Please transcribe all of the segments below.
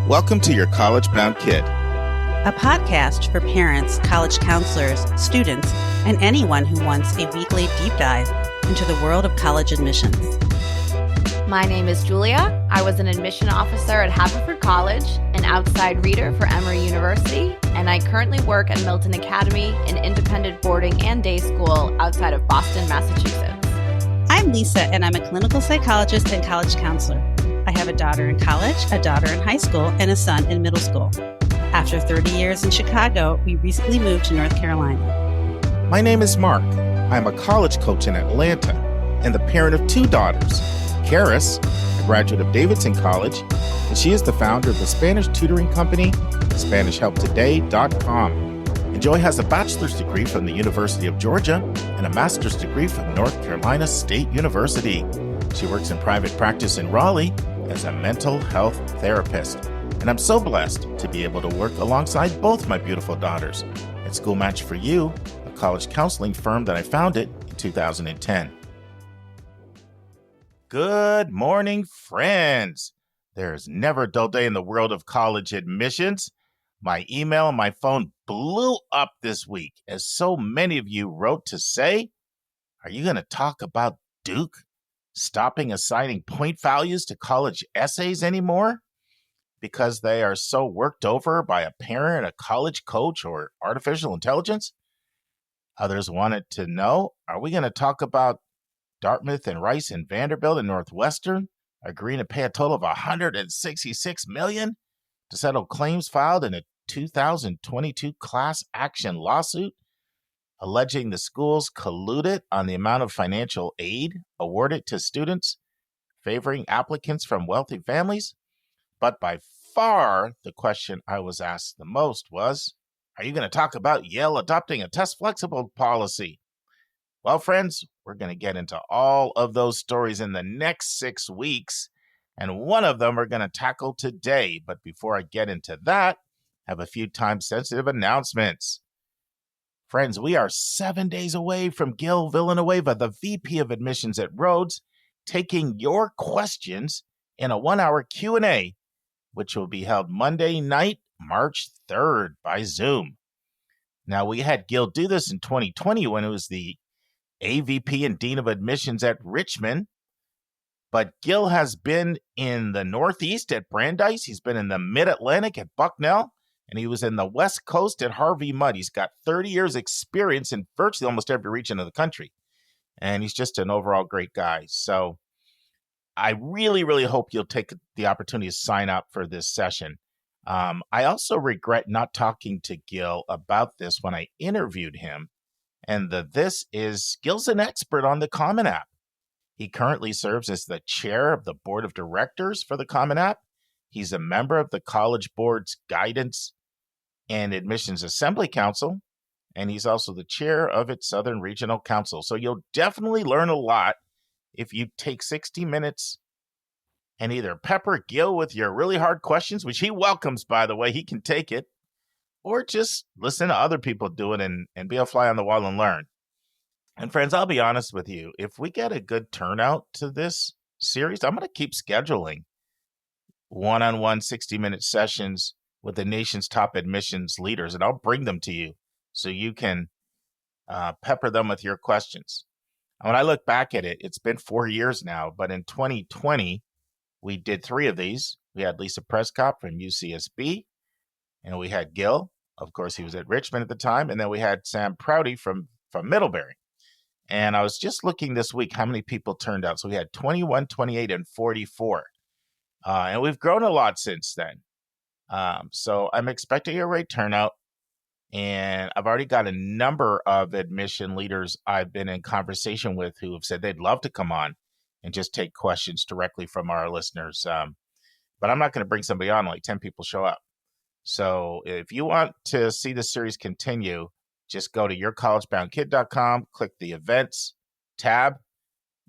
Welcome to Your College Bound Kid, a podcast for parents, college counselors, students, and anyone who wants a weekly deep dive into the world of college admissions. My name is Julia. I was an admission officer at Haverford College, an outside reader for Emory University, and I currently work at Milton Academy, an independent boarding and day school outside of Boston, Massachusetts. I'm Lisa, and I'm a clinical psychologist and college counselor. I have a daughter in college, a daughter in high school, and a son in middle school. After 30 years in Chicago, we recently moved to North Carolina. My name is Mark. I'm a college coach in Atlanta and the parent of two daughters. Karis, a graduate of Davidson College, and she is the founder of the Spanish tutoring company, SpanishHelpToday.com. And Joy has a bachelor's degree from the University of Georgia and a master's degree from North Carolina State University. She works in private practice in Raleigh as a mental health therapist. And I'm so blessed to be able to work alongside both my beautiful daughters at School Match for You, a college counseling firm that I founded in 2010. Good morning, friends. There's never a dull day in the world of college admissions. My email and my phone blew up this week as so many of you wrote to say, are you going to talk about Duke stopping assigning point values to college essays anymore because they are so worked over by a parent, a college coach, or artificial intelligence? Others wanted to know, are we going to talk about Dartmouth and Rice and Vanderbilt and Northwestern agreeing to pay a total of $166 million to settle claims filed in a 2022 class action lawsuit alleging the schools colluded on the amount of financial aid awarded to students, favoring applicants from wealthy families? But by far, the question I was asked the most was, are you going to talk about Yale adopting a test flexible policy? Well, friends, we're going to get into all of those stories in the next 6 weeks, and one of them we're going to tackle today. But before I get into that, I have a few time-sensitive announcements. Friends, we are 7 days away from Gil Villaneuva, the VP of Admissions at Rhodes, taking your questions in a 1-hour Q&A, which will be held Monday night, March 3rd by Zoom. Now, we had Gil do this in 2020 when it was the AVP and Dean of Admissions at Richmond, but Gil has been in the Northeast at Brandeis. He's been in the Mid-Atlantic at Bucknell, and he was in the West Coast at Harvey Mudd. He's got 30 years experience in virtually almost every region of the country, and he's just an overall great guy. So I really, really hope you'll take the opportunity to sign up for this session. I also regret not talking to Gil about this when I interviewed him. And Gil's an expert on the Common App. He currently serves as the chair of the board of directors for the Common App. He's a member of the College Board's Guidance and Admissions Assembly Council, and he's also the chair of its Southern Regional Council. So you'll definitely learn a lot if you take 60 minutes and either pepper Gil with your really hard questions, which he welcomes, by the way, he can take it, or just listen to other people do it and be a fly on the wall and learn. And friends, I'll be honest with you. If we get a good turnout to this series, I'm going to keep scheduling one-on-one 60-minute sessions with the nation's top admissions leaders, and I'll bring them to you so you can pepper them with your questions. And when I look back at it, it's been 4 years now, but in 2020, we did 3 of these. We had Lisa Prescott from UCSB, and we had Gil. Of course, he was at Richmond at the time. And then we had Sam Prouty from Middlebury. And I was just looking this week how many people turned out. So we had 21, 28, and 44. And we've grown a lot since then. So I'm expecting a great turnout. And I've already got a number of admission leaders I've been in conversation with who have said they'd love to come on and just take questions directly from our listeners. But I'm not going to bring somebody on like 10 people show up. So if you want to see the series continue, just go to yourcollegeboundkid.com, click the events tab,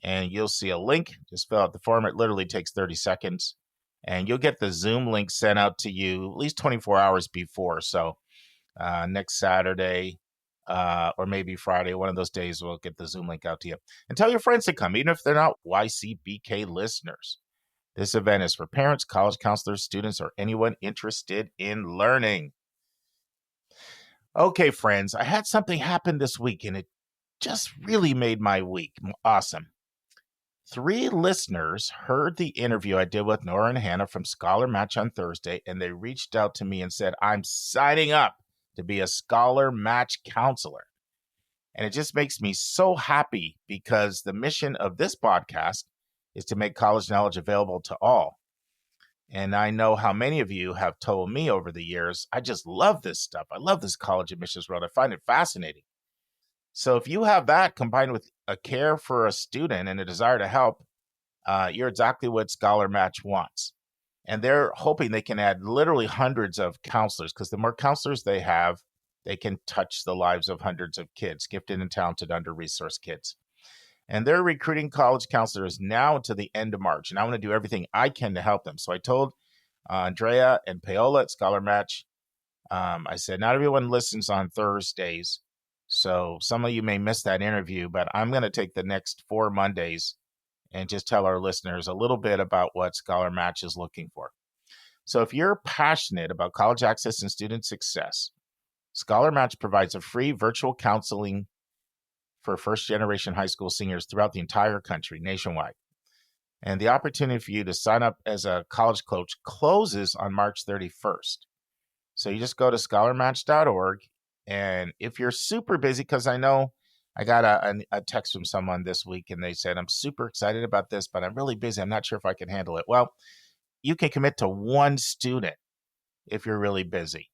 and you'll see a link. Just fill out the form. It literally takes 30 seconds. And you'll get the Zoom link sent out to you at least 24 hours before. So next Saturday or maybe Friday, one of those days, we'll get the Zoom link out to you. And tell your friends to come, even if they're not YCBK listeners. This event is for parents, college counselors, students, or anyone interested in learning. Okay, friends, I had something happen this week, and it just really made my week awesome. 3 listeners heard the interview I did with Nora and Hannah from Scholar Match on Thursday, and they reached out to me and said, I'm signing up to be a Scholar Match counselor. And it just makes me so happy because the mission of this podcast is to make college knowledge available to all. And I know how many of you have told me over the years, I just love this stuff. I love this college admissions world. I find it fascinating. So if you have that combined with a care for a student and a desire to help, you're exactly what Scholar Match wants. And they're hoping they can add literally hundreds of counselors, because the more counselors they have, they can touch the lives of hundreds of kids, gifted and talented, under-resourced kids. And they're recruiting college counselors now until the end of March. And I want to do everything I can to help them. So I told Andrea and Paola at Scholar Match, I said, not everyone listens on Thursdays. So some of you may miss that interview, but I'm going to take the next 4 Mondays and just tell our listeners a little bit about what Scholar Match is looking for. So if you're passionate about college access and student success, Scholar Match provides a free virtual counseling for first-generation high school seniors throughout the entire country, nationwide. And the opportunity for you to sign up as a college coach closes on March 31st. So you just go to scholarmatch.org. And if you're super busy, because I know I got a text from someone this week and they said, I'm super excited about this, but I'm really busy. I'm not sure if I can handle it. Well, you can commit to 1 student if you're really busy.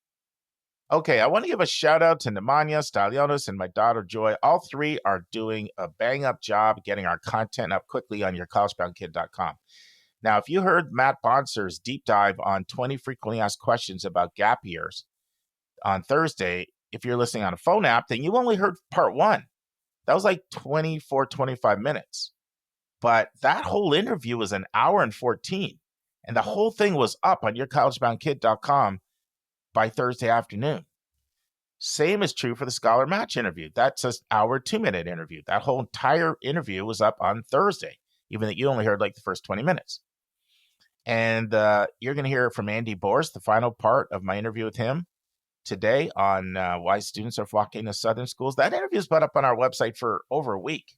Okay, I want to give a shout out to Nemanja Stalionis and my daughter Joy. All 3 are doing a bang-up job getting our content up quickly on yourcollegeboundkid.com. Now, if you heard Matt Bonser's deep dive on 20 frequently asked questions about gap years on Thursday, if you're listening on a phone app, then you only heard part 1. That was like 25 minutes. But that whole interview was an hour and 14. And the whole thing was up on yourcollegeboundkid.com by Thursday afternoon. Same is true for the Scholar Match interview. That's an hour, 2-minute interview. That whole entire interview was up on Thursday, even that you only heard like the first 20 minutes. And you're going to hear from Andy Borst, the final part of my interview with him today on why students are flocking to Southern schools. That interview has been up on our website for over a week.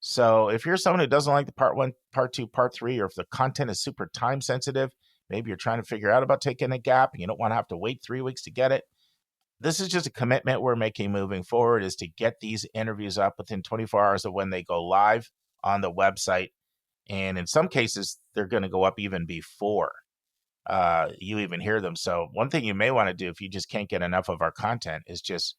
So if you're someone who doesn't like the part 1, part 2, part 3, or if the content is super time sensitive, maybe you're trying to figure out about taking a gap and you don't want to have to wait 3 weeks to get it. This is just a commitment we're making moving forward, is to get these interviews up within 24 hours of when they go live on the website. And in some cases, they're going to go up even before you even hear them. So one thing you may want to do if you just can't get enough of our content is just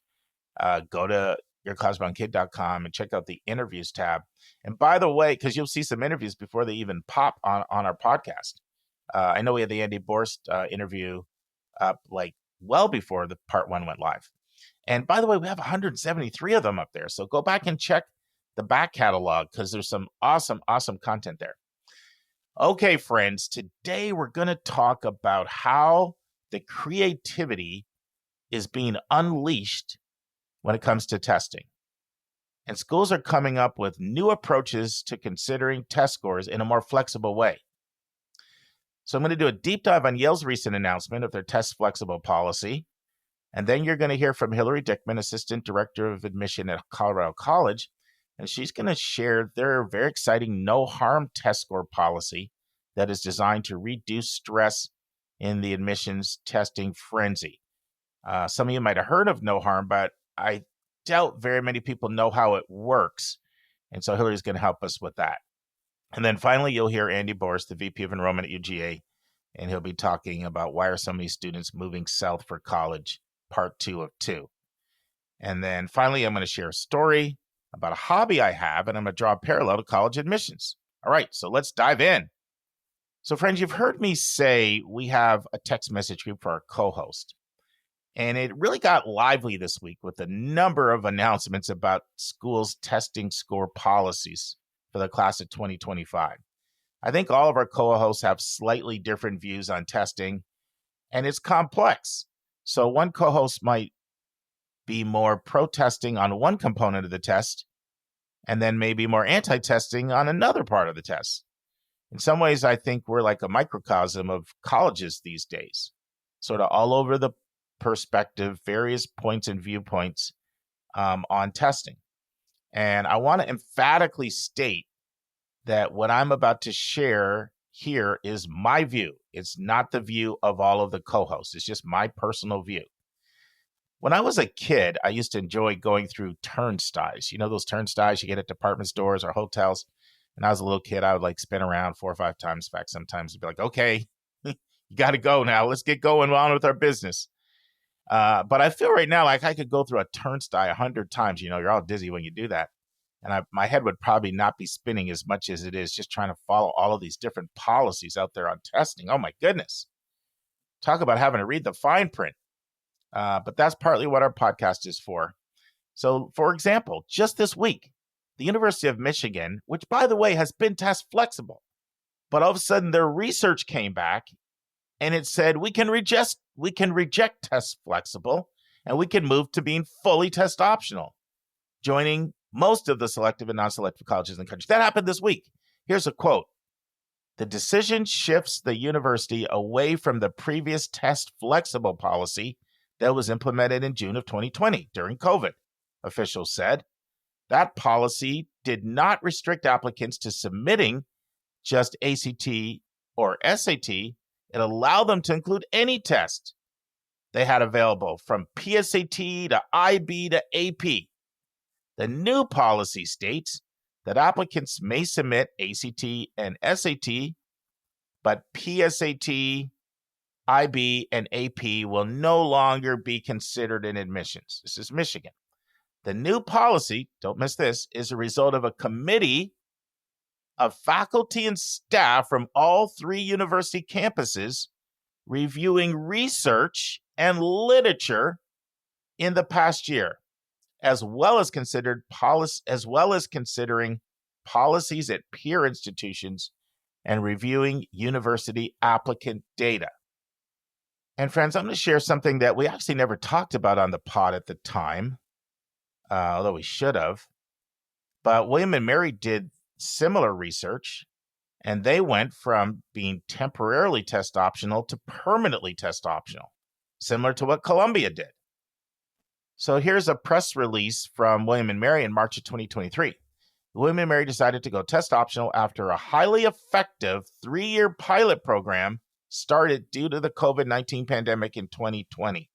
go to yourcollegeboundkid.com and check out the interviews tab. And by the way, because you'll see some interviews before they even pop on our podcast. I know we had the Andy Borst interview up like well before the part 1 went live. And by the way, we have 173 of them up there. So go back and check the back catalog because there's some awesome content there. Okay, friends, today we're going to talk about how the creativity is being unleashed when it comes to testing. And schools are coming up with new approaches to considering test scores in a more flexible way. So I'm going to do a deep dive on Yale's recent announcement of their test flexible policy. And then you're going to hear from Hillary Dickman, Assistant Director of Admission at Rhodes College. And she's going to share their very exciting no harm test score policy that is designed to reduce stress in the admissions testing frenzy. Some of you might have heard of no harm, but I doubt very many people know how it works. And so Hillary's going to help us with that. And then finally, you'll hear Andy Borst, the VP of Enrollment at UGA, and he'll be talking about why are so many students moving south for college, part 2 of 2. And then finally, I'm going to share a story about a hobby I have, and I'm going to draw a parallel to college admissions. All right, so let's dive in. So friends, you've heard me say we have a text message group for our co-host. And it really got lively this week with a number of announcements about schools' testing score policies for the class of 2025. I think all of our co-hosts have slightly different views on testing, and it's complex. So one co-host might be more pro-testing on one component of the test, and then maybe more anti-testing on another part of the test. In some ways, I think we're like a microcosm of colleges these days, sort of all over the perspective, various points and viewpoints on testing. And I want to emphatically state that what I'm about to share here is my view. It's not the view of all of the co-hosts. It's just my personal view. When I was a kid, I used to enjoy going through turnstiles. You know, those turnstiles you get at department stores or hotels. And I was a little kid, I would like spin around 4 or 5 times. In fact, sometimes it'd be like, okay, you got to go now. Let's get going on with our business. But I feel right now like I could go through a turnstile 100 times. You know, you're all dizzy when you do that. And my head would probably not be spinning as much as it is just trying to follow all of these different policies out there on testing. Oh, my goodness. Talk about having to read the fine print. But that's partly what our podcast is for. So, for example, just this week, the University of Michigan, which, by the way, has been test flexible, but all of a sudden their research came back and it said we can reject test flexible and we can move to being fully test optional, joining most of the selective and non-selective colleges in the country. That happened this week. Here's a quote. The decision shifts the university away from the previous test flexible policy that was implemented in June of 2020 during COVID, officials said. That policy did not restrict applicants to submitting just ACT or SAT. It allowed them to include any test they had available, from PSAT to IB to AP. The new policy states that applicants may submit ACT and SAT, but PSAT, IB, and AP will no longer be considered in admissions. This is Michigan. The new policy, don't miss this, is a result of a committee of faculty and staff from all 3 university campuses reviewing research and literature in the past year, as well as considering policies at peer institutions and reviewing university applicant data. And friends, I'm going to share something that we actually never talked about on the pod at the time, although we should have. But William and Mary did similar research, and they went from being temporarily test optional to permanently test optional, similar to what Columbia did. So here's a press release from William and Mary in March of 2023. William and Mary decided to go test optional after a highly effective 3-year pilot program started due to the COVID-19 pandemic in 2020.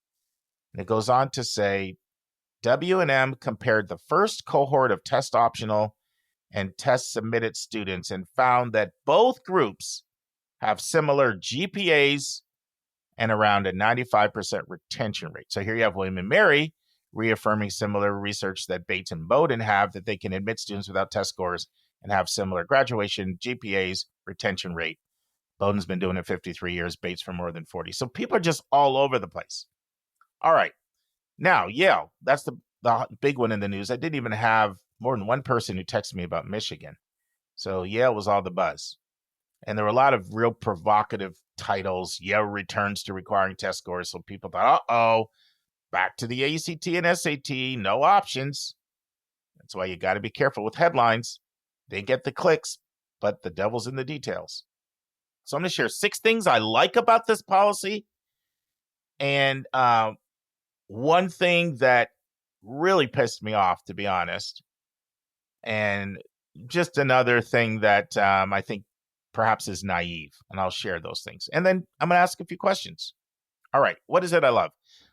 And it goes on to say, W&M compared the first cohort of test optional and test submitted students and found that both groups have similar GPAs and around a 95% retention rate. So here you have William and Mary reaffirming similar research that Bates and Bowdoin have, that they can admit students without test scores and have similar graduation, GPAs, retention rate. Bowdoin's been doing it 53 years, Bates for more than 40. So people are just all over the place. All right. Now, Yale, that's the big one in the news. I didn't even have more than one person who texted me about Michigan. So Yale was all the buzz. And there were a lot of real provocative titles. Yale returns to requiring test scores. So people thought, uh-oh, back to the ACT and SAT, no options. That's why you got to be careful with headlines. They get the clicks, but the devil's in the details. So I'm going to share 6 things I like about this policy. And one thing that really pissed me off, to be honest. And just another thing that I think perhaps is naive. And I'll share those things. And then I'm going to ask a few questions. All right. What is it I love?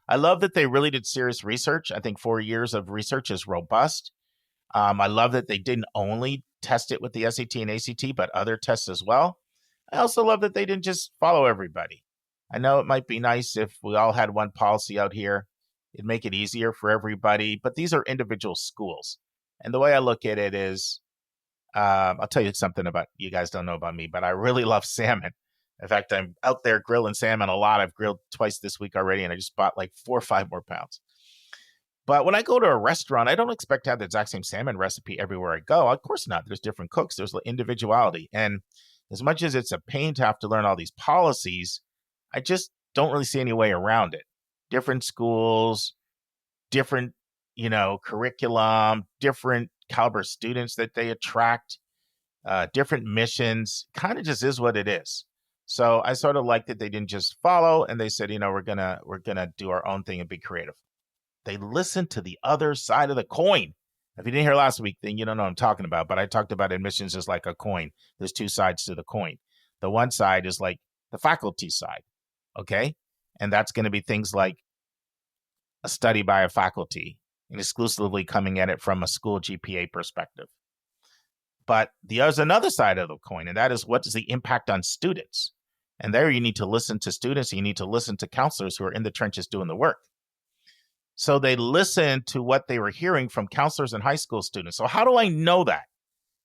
I love that they really did serious research. I think 4 years of research is robust. I love that they didn't only test it with the SAT and ACT, but other tests as well. I also love that they didn't just follow everybody. I know it might be nice if we all had one policy out here. It'd make it easier for everybody, but these are individual schools. And the way I look at it is, I'll tell you something about, you guys don't know about me, but I really love salmon. In fact, I'm out there grilling salmon a lot. I've grilled twice this week already, and I just bought like 4 or 5 more pounds. But when I go to a restaurant, I don't expect to have the exact same salmon recipe everywhere I go. Of course not. There's different cooks. There's individuality. And as much as it's a pain to have to learn all these policies, I just don't really see any way around it. Different schools, different, curriculum, different caliber students that they attract. different missions, kind of just is what it is. So I sort of like that they didn't just follow and they said, we're gonna do our own thing and be creative. They listened to the other side of the coin. If you didn't hear last week, then you don't know what I'm talking about. But I talked about admissions as like a coin. There's two sides to the coin. The one side is like the faculty side, okay? And that's going to be things like a study by a faculty and exclusively coming at it from a school GPA perspective. But there's another side of the coin, and that is what is the impact on students. And there you need to listen to students. You need to listen to counselors who are in the trenches doing the work. So they listened to what they were hearing from counselors and high school students. So how do I know that?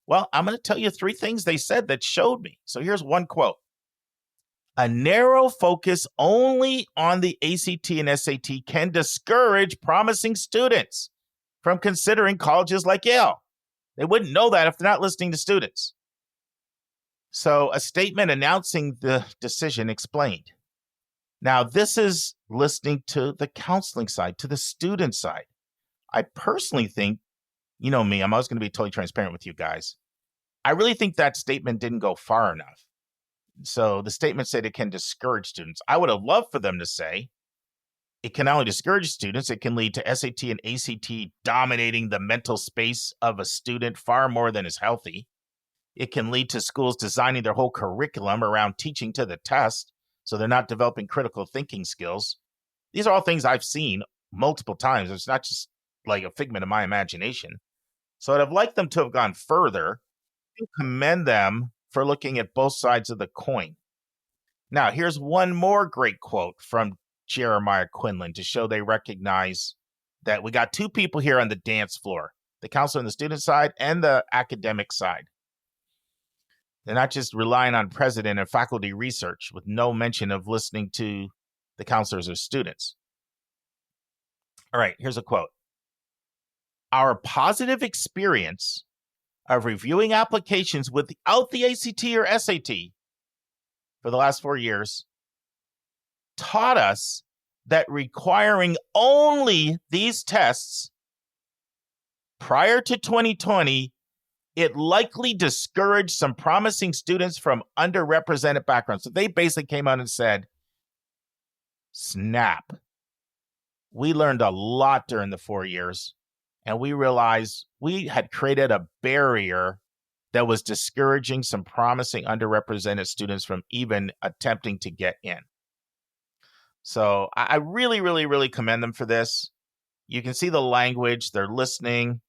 Well, I'm going to tell you 3 things they said that showed me. So here's one quote. A narrow focus only on the ACT and SAT can discourage promising students from considering colleges like Yale. They wouldn't know that if they're not listening to students. So a statement announcing the decision explained. Now, this is listening to the counseling side, to the student side. I personally think, you know me, I'm always going to be totally transparent with you guys. I really think that statement didn't go far enough. So the statement said it can discourage students. I would have loved for them to say it can not only discourage students, it can lead to SAT and ACT dominating the mental space of a student far more than is healthy. It can lead to schools designing their whole curriculum around teaching to the test, so they're not developing critical thinking skills. These are all things I've seen multiple times. It's not just like a figment of my imagination. So I'd have liked them to have gone further. I commend them for looking at both sides of the coin. Now, here's one more great quote from Jeremiah Quinlan to show they recognize that we got 2 people here on the dance floor, the counselor on the student side and the academic side. They're not just relying on president and faculty research with no mention of listening to the counselors or students. All right, here's a quote. Our positive experience of reviewing applications without the ACT or SAT for the last 4 years taught us that requiring only these tests prior to 2020, it likely discouraged some promising students from underrepresented backgrounds. So they basically came out and said, snap. We learned a lot during the 4 years, and we realized we had created a barrier that was discouraging some promising underrepresented students from even attempting to get in. So I really, really, really commend them for this. You can see the language. They're listening.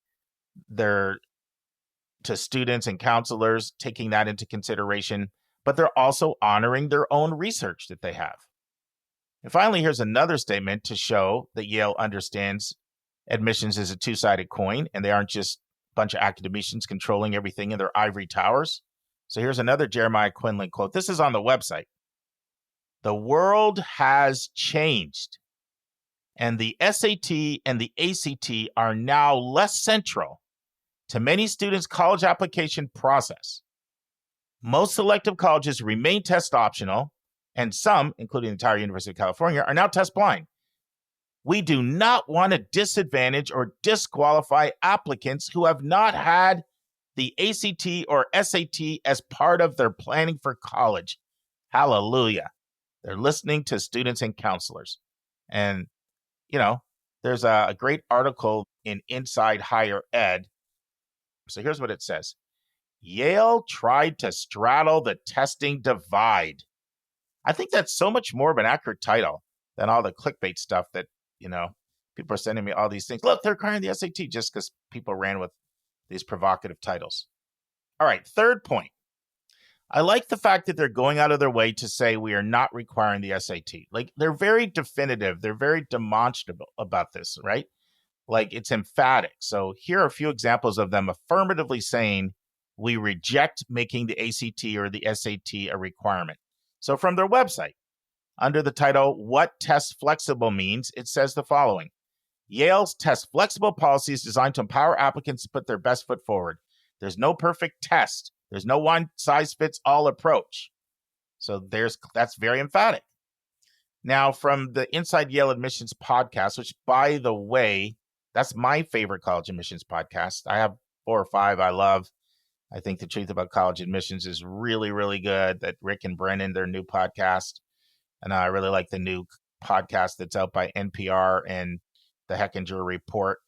They're to students and counselors, taking that into consideration, but they're also honoring their own research that they have. And finally, here's another statement to show that Yale understands admissions is a 2-sided coin, and they aren't just a bunch of academicians controlling everything in their ivory towers. So here's another Jeremiah Quinlan quote. This is on the website. The world has changed, and the SAT and the ACT are now less central to many students' college application process. Most selective colleges remain test optional, and some, including the entire University of California, are now test blind. We do not want to disadvantage or disqualify applicants who have not had the ACT or SAT as part of their planning for college. Hallelujah. They're listening to students and counselors. And, there's a great article in Inside Higher Ed. So here's what it says. Yale tried to straddle the testing divide. I think that's so much more of an accurate title than all the clickbait stuff that, people are sending me all these things. Look, they're requiring the SAT just because people ran with these provocative titles. All right, third point. I like the fact that they're going out of their way to say we are not requiring the SAT. Like, they're very definitive. They're very demonstrable about this, right? Like, it's emphatic. So here are a few examples of them affirmatively saying we reject making the ACT or the SAT a requirement. So from their website, under the title, What Test Flexible Means, it says the following. Yale's test flexible policy is designed to empower applicants to put their best foot forward. There's no perfect test. There's no one-size-fits-all approach. So that's very emphatic. Now, from the Inside Yale Admissions podcast, which, by the way, that's my favorite college admissions podcast. I have 4 or 5 I love. I think The Truth About College Admissions is really, really good. That Rick and Brennan, their new podcast. And I really like the new podcast that's out by NPR and the Hechinger Report.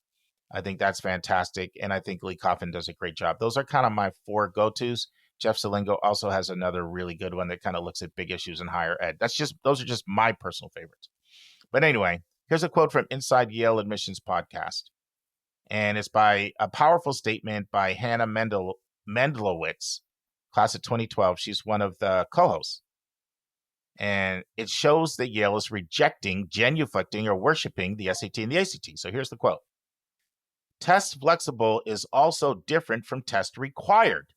I think that's fantastic. And I think Lee Coffin does a great job. Those are kind of my 4 go-tos. Jeff Salingo also has another really good one that kind of looks at big issues in higher ed. Those are just my personal favorites. But anyway, here's a quote from Inside Yale Admissions Podcast. And it's by a powerful statement by Hannah Mendelowitz, class of 2012. She's one of the co-hosts. And it shows that Yale is rejecting, genuflecting, or worshiping the SAT and the ACT. So here's the quote. Test flexible is also different from test required,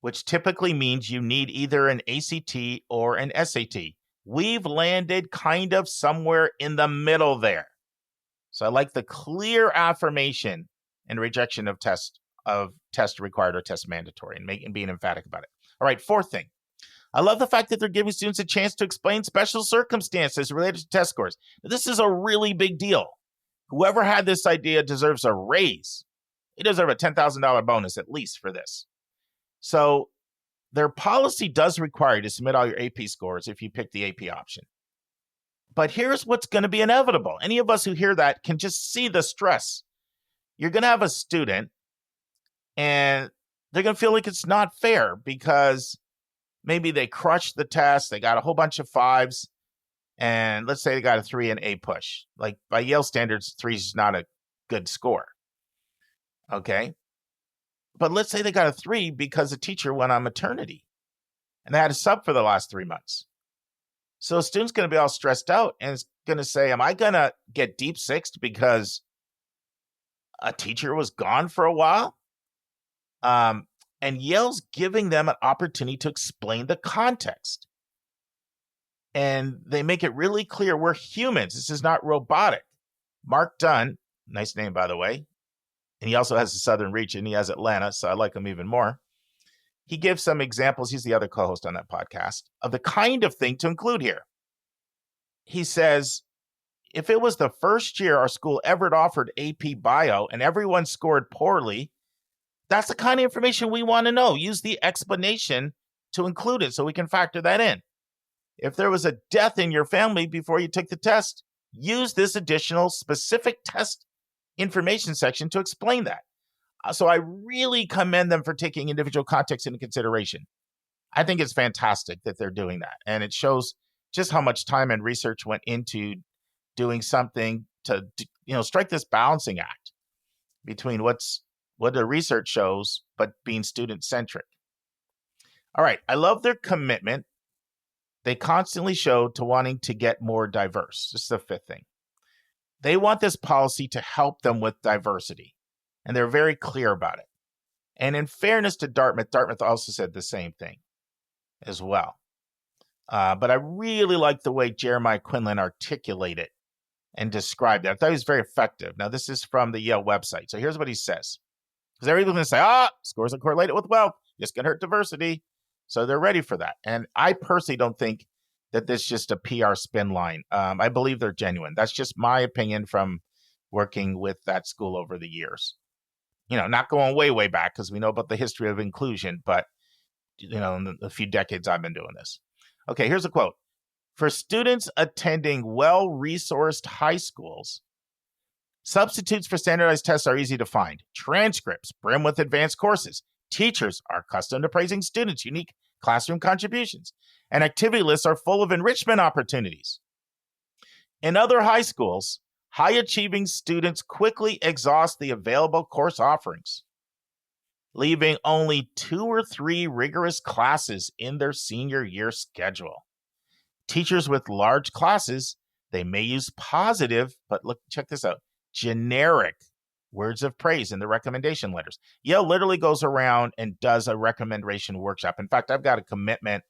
which typically means you need either an ACT or an SAT. We've landed kind of somewhere in the middle there. So I like the clear affirmation and rejection of test required or test mandatory and being emphatic about it. All right, 4th thing. I love the fact that they're giving students a chance to explain special circumstances related to test scores. Now, this is a really big deal. Whoever had this idea deserves a raise. They deserve a $10,000 bonus at least for this. So their policy does require you to submit all your AP scores if you pick the AP option. But here's what's going to be inevitable. Any of us who hear that can just see the stress. You're going to have a student and they're going to feel like it's not fair because maybe they crushed the test. They got a whole bunch of 5s. And let's say they got a 3 in A push. Like by Yale standards, 3 is not a good score. Okay. But let's say they got a 3 because the teacher went on maternity and they had a sub for the last 3 months. So a student's going to be all stressed out and is going to say, am I going to get deep sixed because a teacher was gone for a while? And Yale's giving them an opportunity to explain the context. And they make it really clear we're humans. This is not robotic. Mark Dunn, nice name, by the way. And he also has the Southern Reach and he has Atlanta, so I like him even more. He gives some examples. He's the other co-host on that podcast of the kind of thing to include here. He says, if it was the first year our school ever offered AP Bio and everyone scored poorly, that's the kind of information we want to know. Use the explanation to include it so we can factor that in. If there was a death in your family before you took the test, use this additional specific test information section to explain that. So I really commend them for taking individual context into consideration. I think it's fantastic that they're doing that. And it shows just how much time and research went into doing something to, strike this balancing act between what the research shows, but being student-centric. All right. I love their commitment. They constantly show to wanting to get more diverse. This is the 5th thing. They want this policy to help them with diversity, and they're very clear about it. And in fairness to Dartmouth also said the same thing as well. But I really like the way Jeremiah Quinlan articulated and described it. I thought he was very effective. Now, this is from the Yale website. So here's what he says. Because everybody's going to say, scores are correlated with wealth. It's going to hurt diversity. So they're ready for that. And I personally don't think that this is just a PR spin line. I believe they're genuine. That's just my opinion from working with that school over the years. Not going way, way back because we know about the history of inclusion, but, in the few decades I've been doing this. Okay, here's a quote. For students attending well-resourced high schools, substitutes for standardized tests are easy to find. Transcripts brim with advanced courses. Teachers are accustomed to praising students' unique classroom contributions, and activity lists are full of enrichment opportunities. In other high schools, high-achieving students quickly exhaust the available course offerings, leaving only 2 or 3 rigorous classes in their senior year schedule. Teachers with large classes, they may use positive, but check this out, generic words of praise in the recommendation letters. Yale literally goes around and does a recommendation workshop. In fact, I've got a commitment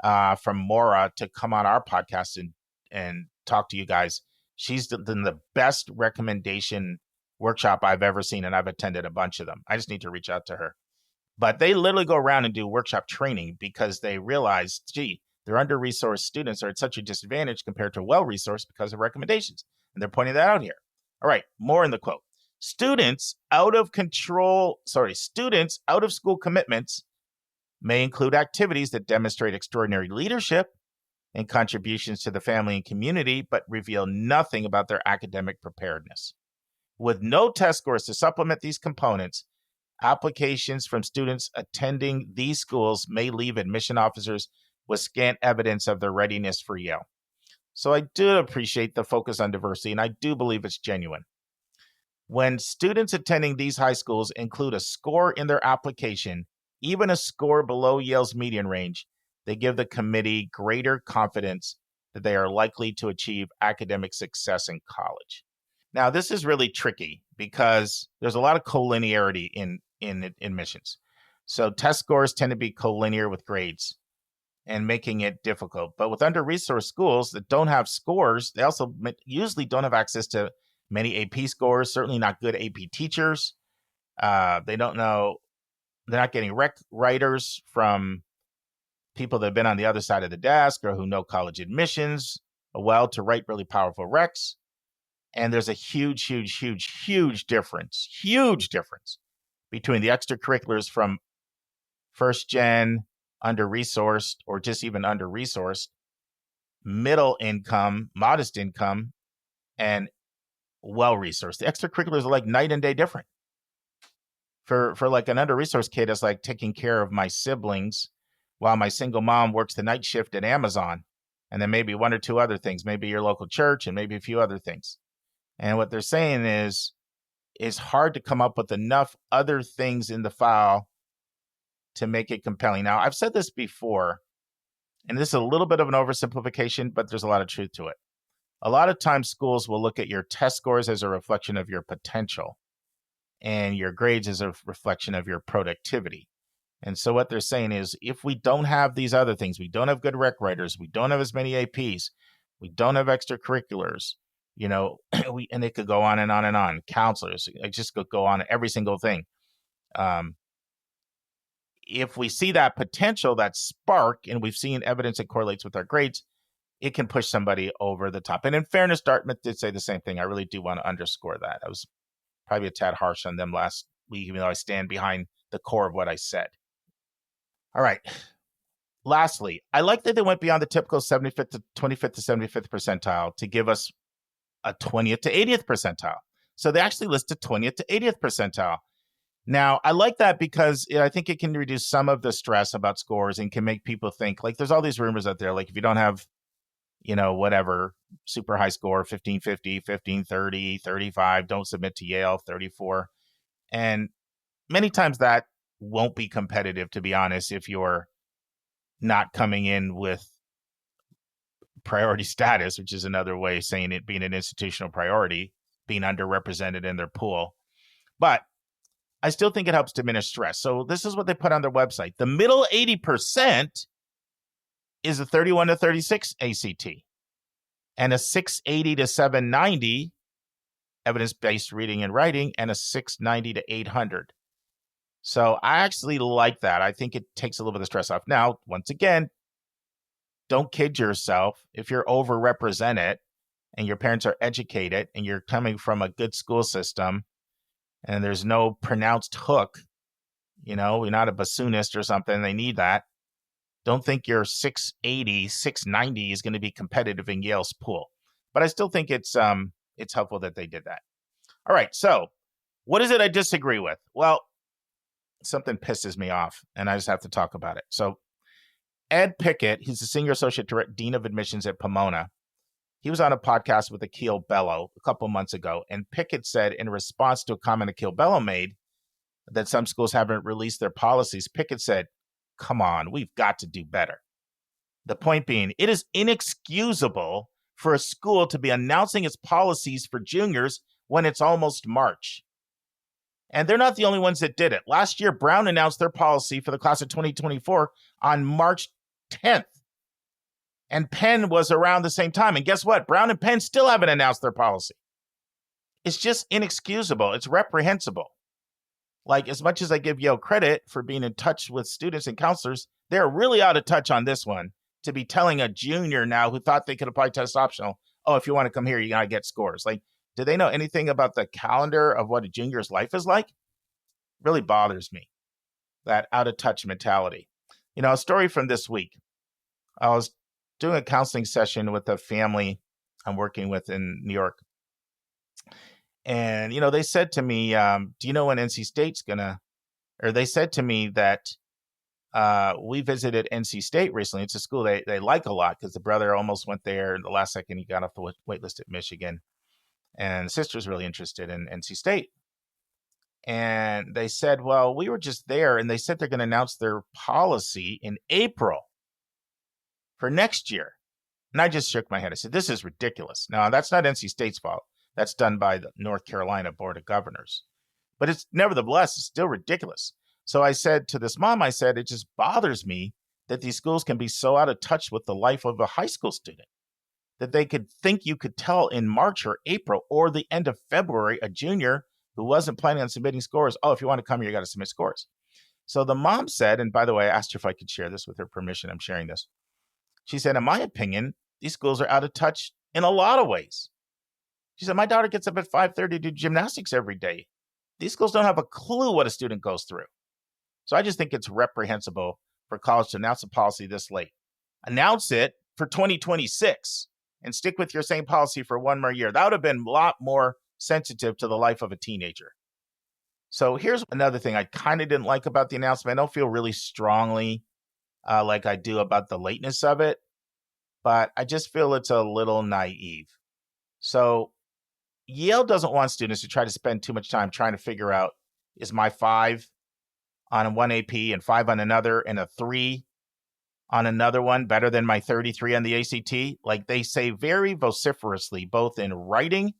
from Maura to come on our podcast and talk to you guys. She's done the best recommendation workshop I've ever seen, and I've attended a bunch of them. I just need to reach out to her. But they literally go around and do workshop training because they realize, their under-resourced students are at such a disadvantage compared to well-resourced because of recommendations. And they're pointing that out here. All right, more in the quote. Students out of school commitments may include activities that demonstrate extraordinary leadership and contributions to the family and community, but reveal nothing about their academic preparedness. With no test scores to supplement these components, applications from students attending these schools may leave admission officers with scant evidence of their readiness for Yale. So I do appreciate the focus on diversity, and I do believe it's genuine. When students attending these high schools include a score in their application, even a score below Yale's median range, they give the committee greater confidence that they are likely to achieve academic success in college. Now, this is really tricky because there's a lot of collinearity in admissions. So test scores tend to be collinear with grades and making it difficult. But with under-resourced schools that don't have scores, they also usually don't have access to many AP scores, certainly not good AP teachers. They don't know, they're not getting rec writers from people that have been on the other side of the desk or who know college admissions well to write really powerful recs. And there's a huge difference between the extracurriculars from first gen, under-resourced, or just even under-resourced, middle income, modest income, and well-resourced. The extracurriculars are like night and day different. For like an under-resourced kid, it's like taking care of my siblings while my single mom works the night shift at Amazon, and then maybe one or two other things, maybe your local church and maybe a few other things. And what they're saying is it's hard to come up with enough other things in the file to make it compelling. Now, I've said this before, and this is a little bit of an oversimplification, but there's a lot of truth to it. A lot of times schools will look at your test scores as a reflection of your potential and your grades as a reflection of your productivity. And so what they're saying is if we don't have these other things, we don't have good rec writers, we don't have as many APs, we don't have extracurriculars, and it could go on and on and on. Counselors, it just could go on every single thing. If we see that potential, that spark, and we've seen evidence that correlates with our grades, it can push somebody over the top. And in fairness, Dartmouth did say the same thing. I really do want to underscore that. I was probably a tad harsh on them last week, even though I stand behind the core of what I said. All right. Lastly, I like that they went beyond the typical 75th to 25th to 75th percentile to give us a 20th to 80th percentile. So they actually listed 20th to 80th percentile. Now, I like that because I think it can reduce some of the stress about scores and can make people think, like, there's all these rumors out there, like if you don't have, whatever, super high score, 1550, 1530, 35, don't submit to Yale, 34. And many times that won't be competitive, to be honest, if you're not coming in with priority status, which is another way of saying it being an institutional priority, being underrepresented in their pool. But I still think it helps diminish stress. So this is what they put on their website. The middle 80% is a 31 to 36 ACT and a 680 to 790 evidence-based reading and writing and a 690 to 800. So I actually like that. I think it takes a little bit of stress off. Now, once again, don't kid yourself. If you're overrepresented and your parents are educated and you're coming from a good school system and there's no pronounced hook, you're not a bassoonist or something, they need that. Don't think your 680, 690 is going to be competitive in Yale's pool. But I still think it's helpful that they did that. All right, so what is it I disagree with? Well, something pisses me off, and I just have to talk about it. So Ed Pickett, he's the Senior Associate Dean of Admissions at Pomona. He was on a podcast with Akil Bello a couple months ago, and Pickett said in response to a comment Akil Bello made that some schools haven't released their policies, Pickett said, come on, we've got to do better. The point being, it is inexcusable for a school to be announcing its policies for juniors when it's almost March. And they're not the only ones that did it. Last year, Brown announced their policy for the class of 2024 on March 10th. And Penn was around the same time. And guess what? Brown and Penn still haven't announced their policy. It's just inexcusable. It's reprehensible. Like, as much as I give Yale credit for being in touch with students and counselors, they're really out of touch on this one to be telling a junior now who thought they could apply test optional, oh, if you want to come here, you got to get scores. Like, do they know anything about the calendar of what a junior's life is like? Really bothers me, that out of touch mentality. A story from this week. I was doing a counseling session with a family I'm working with in New York. And, they said to me, do you know when NC State's they said to me that we visited NC State recently. It's a school they like a lot because the brother almost went there. And the last second, he got off the wait list at Michigan. And the sister's really interested in NC State. And they said, well, we were just there. And they said they're going to announce their policy in April for next year. And I just shook my head. I said, this is ridiculous. Now, that's not NC State's fault. That's done by the North Carolina Board of Governors. But it's nevertheless, it's still ridiculous. So I said to this mom, I said, it just bothers me that these schools can be so out of touch with the life of a high school student that they could think you could tell in March or April or the end of February, a junior who wasn't planning on submitting scores, oh, if you want to come here, you got to submit scores. So the mom said, and by the way, I asked her if I could share this with her permission. I'm sharing this. She said, in my opinion, these schools are out of touch in a lot of ways. She said, my daughter gets up at 5:30 to do gymnastics every day. These schools don't have a clue what a student goes through. So I just think it's reprehensible for college to announce a policy this late. Announce it for 2026 and stick with your same policy for one more year. That would have been a lot more sensitive to the life of a teenager. So here's another thing I kind of didn't like about the announcement. I don't feel really strongly like I do about the lateness of it, but I just feel it's a little naive. So Yale doesn't want students to try to spend too much time trying to figure out, is my 5 on one AP and 5 on another and a 3 on another one better than my 33 on the ACT? Like they say very vociferously, both in writing.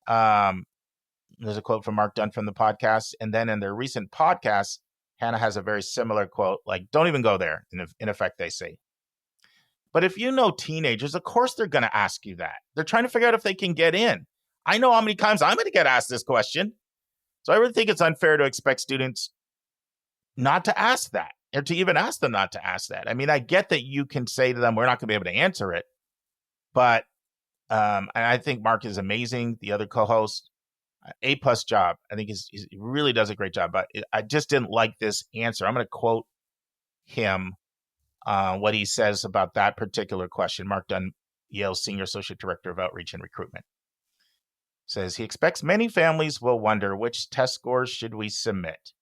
There's a quote from Mark Dunn from the podcast. And then in their recent podcast, Hannah has a very similar quote, like, don't even go there, in effect, they say. But if you know teenagers, of course they're going to ask you that. They're trying to figure out if they can get in. I know how many times I'm going to get asked this question. So I really think it's unfair to expect students not to ask that, or to even ask them not to ask that. I mean, I get that you can say to them, we're not going to be able to answer it. But and I think Mark is amazing. The other co-host, A+ job. I think he really does a great job. But I just didn't like this answer. I'm going to quote him, what he says about that particular question. Mark Dunn, Yale's Senior Associate Director of Outreach and Recruitment, says he expects many families will wonder which test scores should we submit.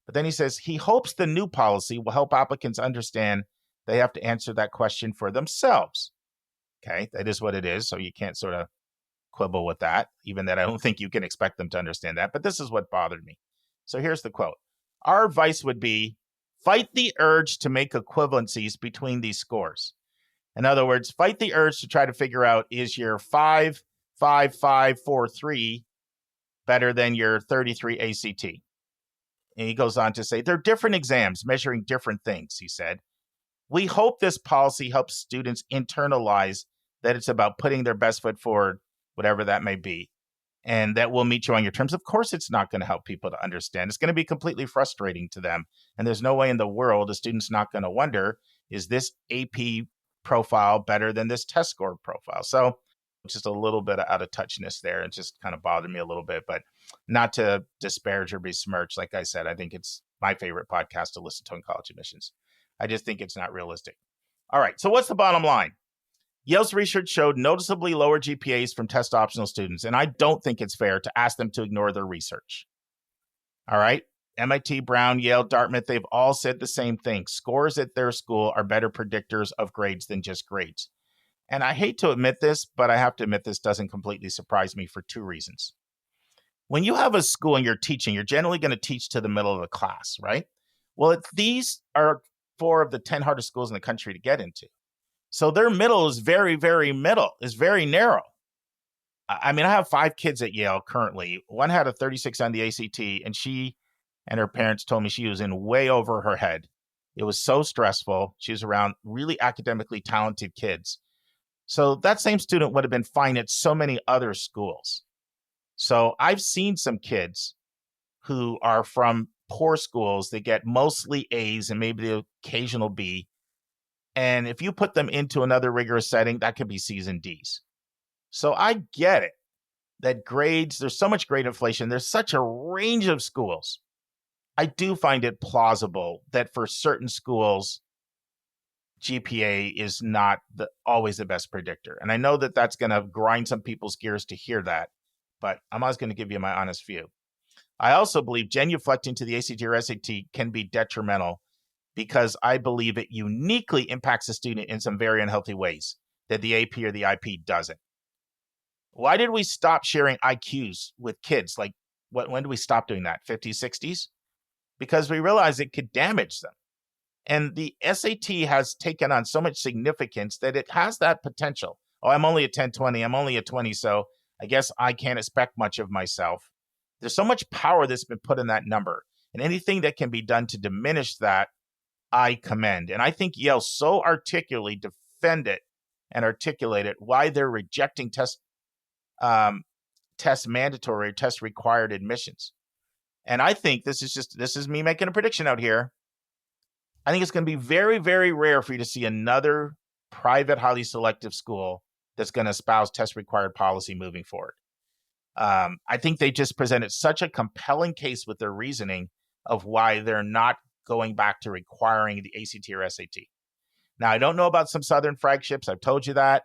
But then he says he hopes the new policy will help applicants understand they have to answer that question for themselves. Okay, that is what it is. So you can't sort of quibble with that, even that I don't think you can expect them to understand that. But this is what bothered me. So here's the quote. Our advice would be, fight the urge to make equivalencies between these scores. In other words, fight the urge to try to figure out, is your 5.5543 better than your 33 ACT? And he goes on to say, they're different exams measuring different things, he said. We hope this policy helps students internalize that it's about putting their best foot forward, whatever that may be, and that will meet you on your terms. Of course, it's not going to help people to understand. It's going to be completely frustrating to them. And there's no way in the world a student's not going to wonder, is this AP profile better than this test score profile? So just a little bit of out of touchness there. It just kind of bothered me a little bit, but not to disparage or besmirch. Like I said, I think it's my favorite podcast to listen to in college admissions. I just think it's not realistic. All right. So what's the bottom line? Yale's research showed noticeably lower GPAs from test optional students, and I don't think it's fair to ask them to ignore their research. All right. MIT, Brown, Yale, Dartmouth, they've all said the same thing. Scores at their school are better predictors of grades than just grades. And I hate to admit this, but I have to admit this doesn't completely surprise me for 2 reasons. When you have a school and you're teaching, you're generally going to teach to the middle of the class, right? Well, these are 4 of the 10 hardest schools in the country to get into. So their middle is very, very middle, is very narrow. I mean, I have 5 kids at Yale currently. One had a 36 on the ACT, and she and her parents told me she was in way over her head. It was so stressful. She was around really academically talented kids. So that same student would have been fine at so many other schools. So I've seen some kids who are from poor schools that get mostly A's and maybe the occasional B. And if you put them into another rigorous setting, that could be C's and D's. So I get it. that grades, there's so much grade inflation. There's such a range of schools. I do find it plausible that for certain schools, GPA is not always the best predictor. And I know that that's going to grind some people's gears to hear that, but I'm always going to give you my honest view. I also believe genuflecting to the ACT or SAT can be detrimental because I believe it uniquely impacts the student in some very unhealthy ways that the AP or the IP doesn't. Why did we stop sharing IQs with kids? Like, when did we stop doing that? 50s, 60s? Because we realized it could damage them. And the SAT has taken on so much significance that it has that potential. Oh, I'm only a 1020. I'm only a 20, so I guess I can't expect much of myself. There's so much power that's been put in that number. And anything that can be done to diminish that, I commend. And I think Yale so articulately defend it and articulate it why they're rejecting test mandatory, test required admissions. And I think this is me making a prediction out here. I think it's going to be very, very rare for you to see another private, highly selective school that's going to espouse test required policy moving forward. I think they just presented such a compelling case with their reasoning of why they're not going back to requiring the ACT or SAT. Now, I don't know about some Southern flagships. I've told you that.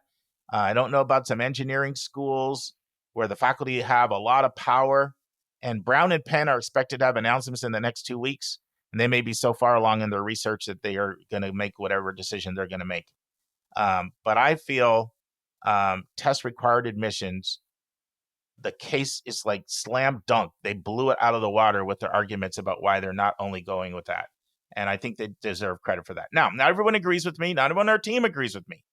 I don't know about some engineering schools where the faculty have a lot of power. And Brown and Penn are expected to have announcements in the next 2 weeks. And they may be so far along in their research that they are going to make whatever decision they're going to make. But I feel test required admissions, the case is like slam dunk. They blew it out of the water with their arguments about why they're not only going with that. And I think they deserve credit for that. Now, not everyone agrees with me. Not everyone on our team agrees with me.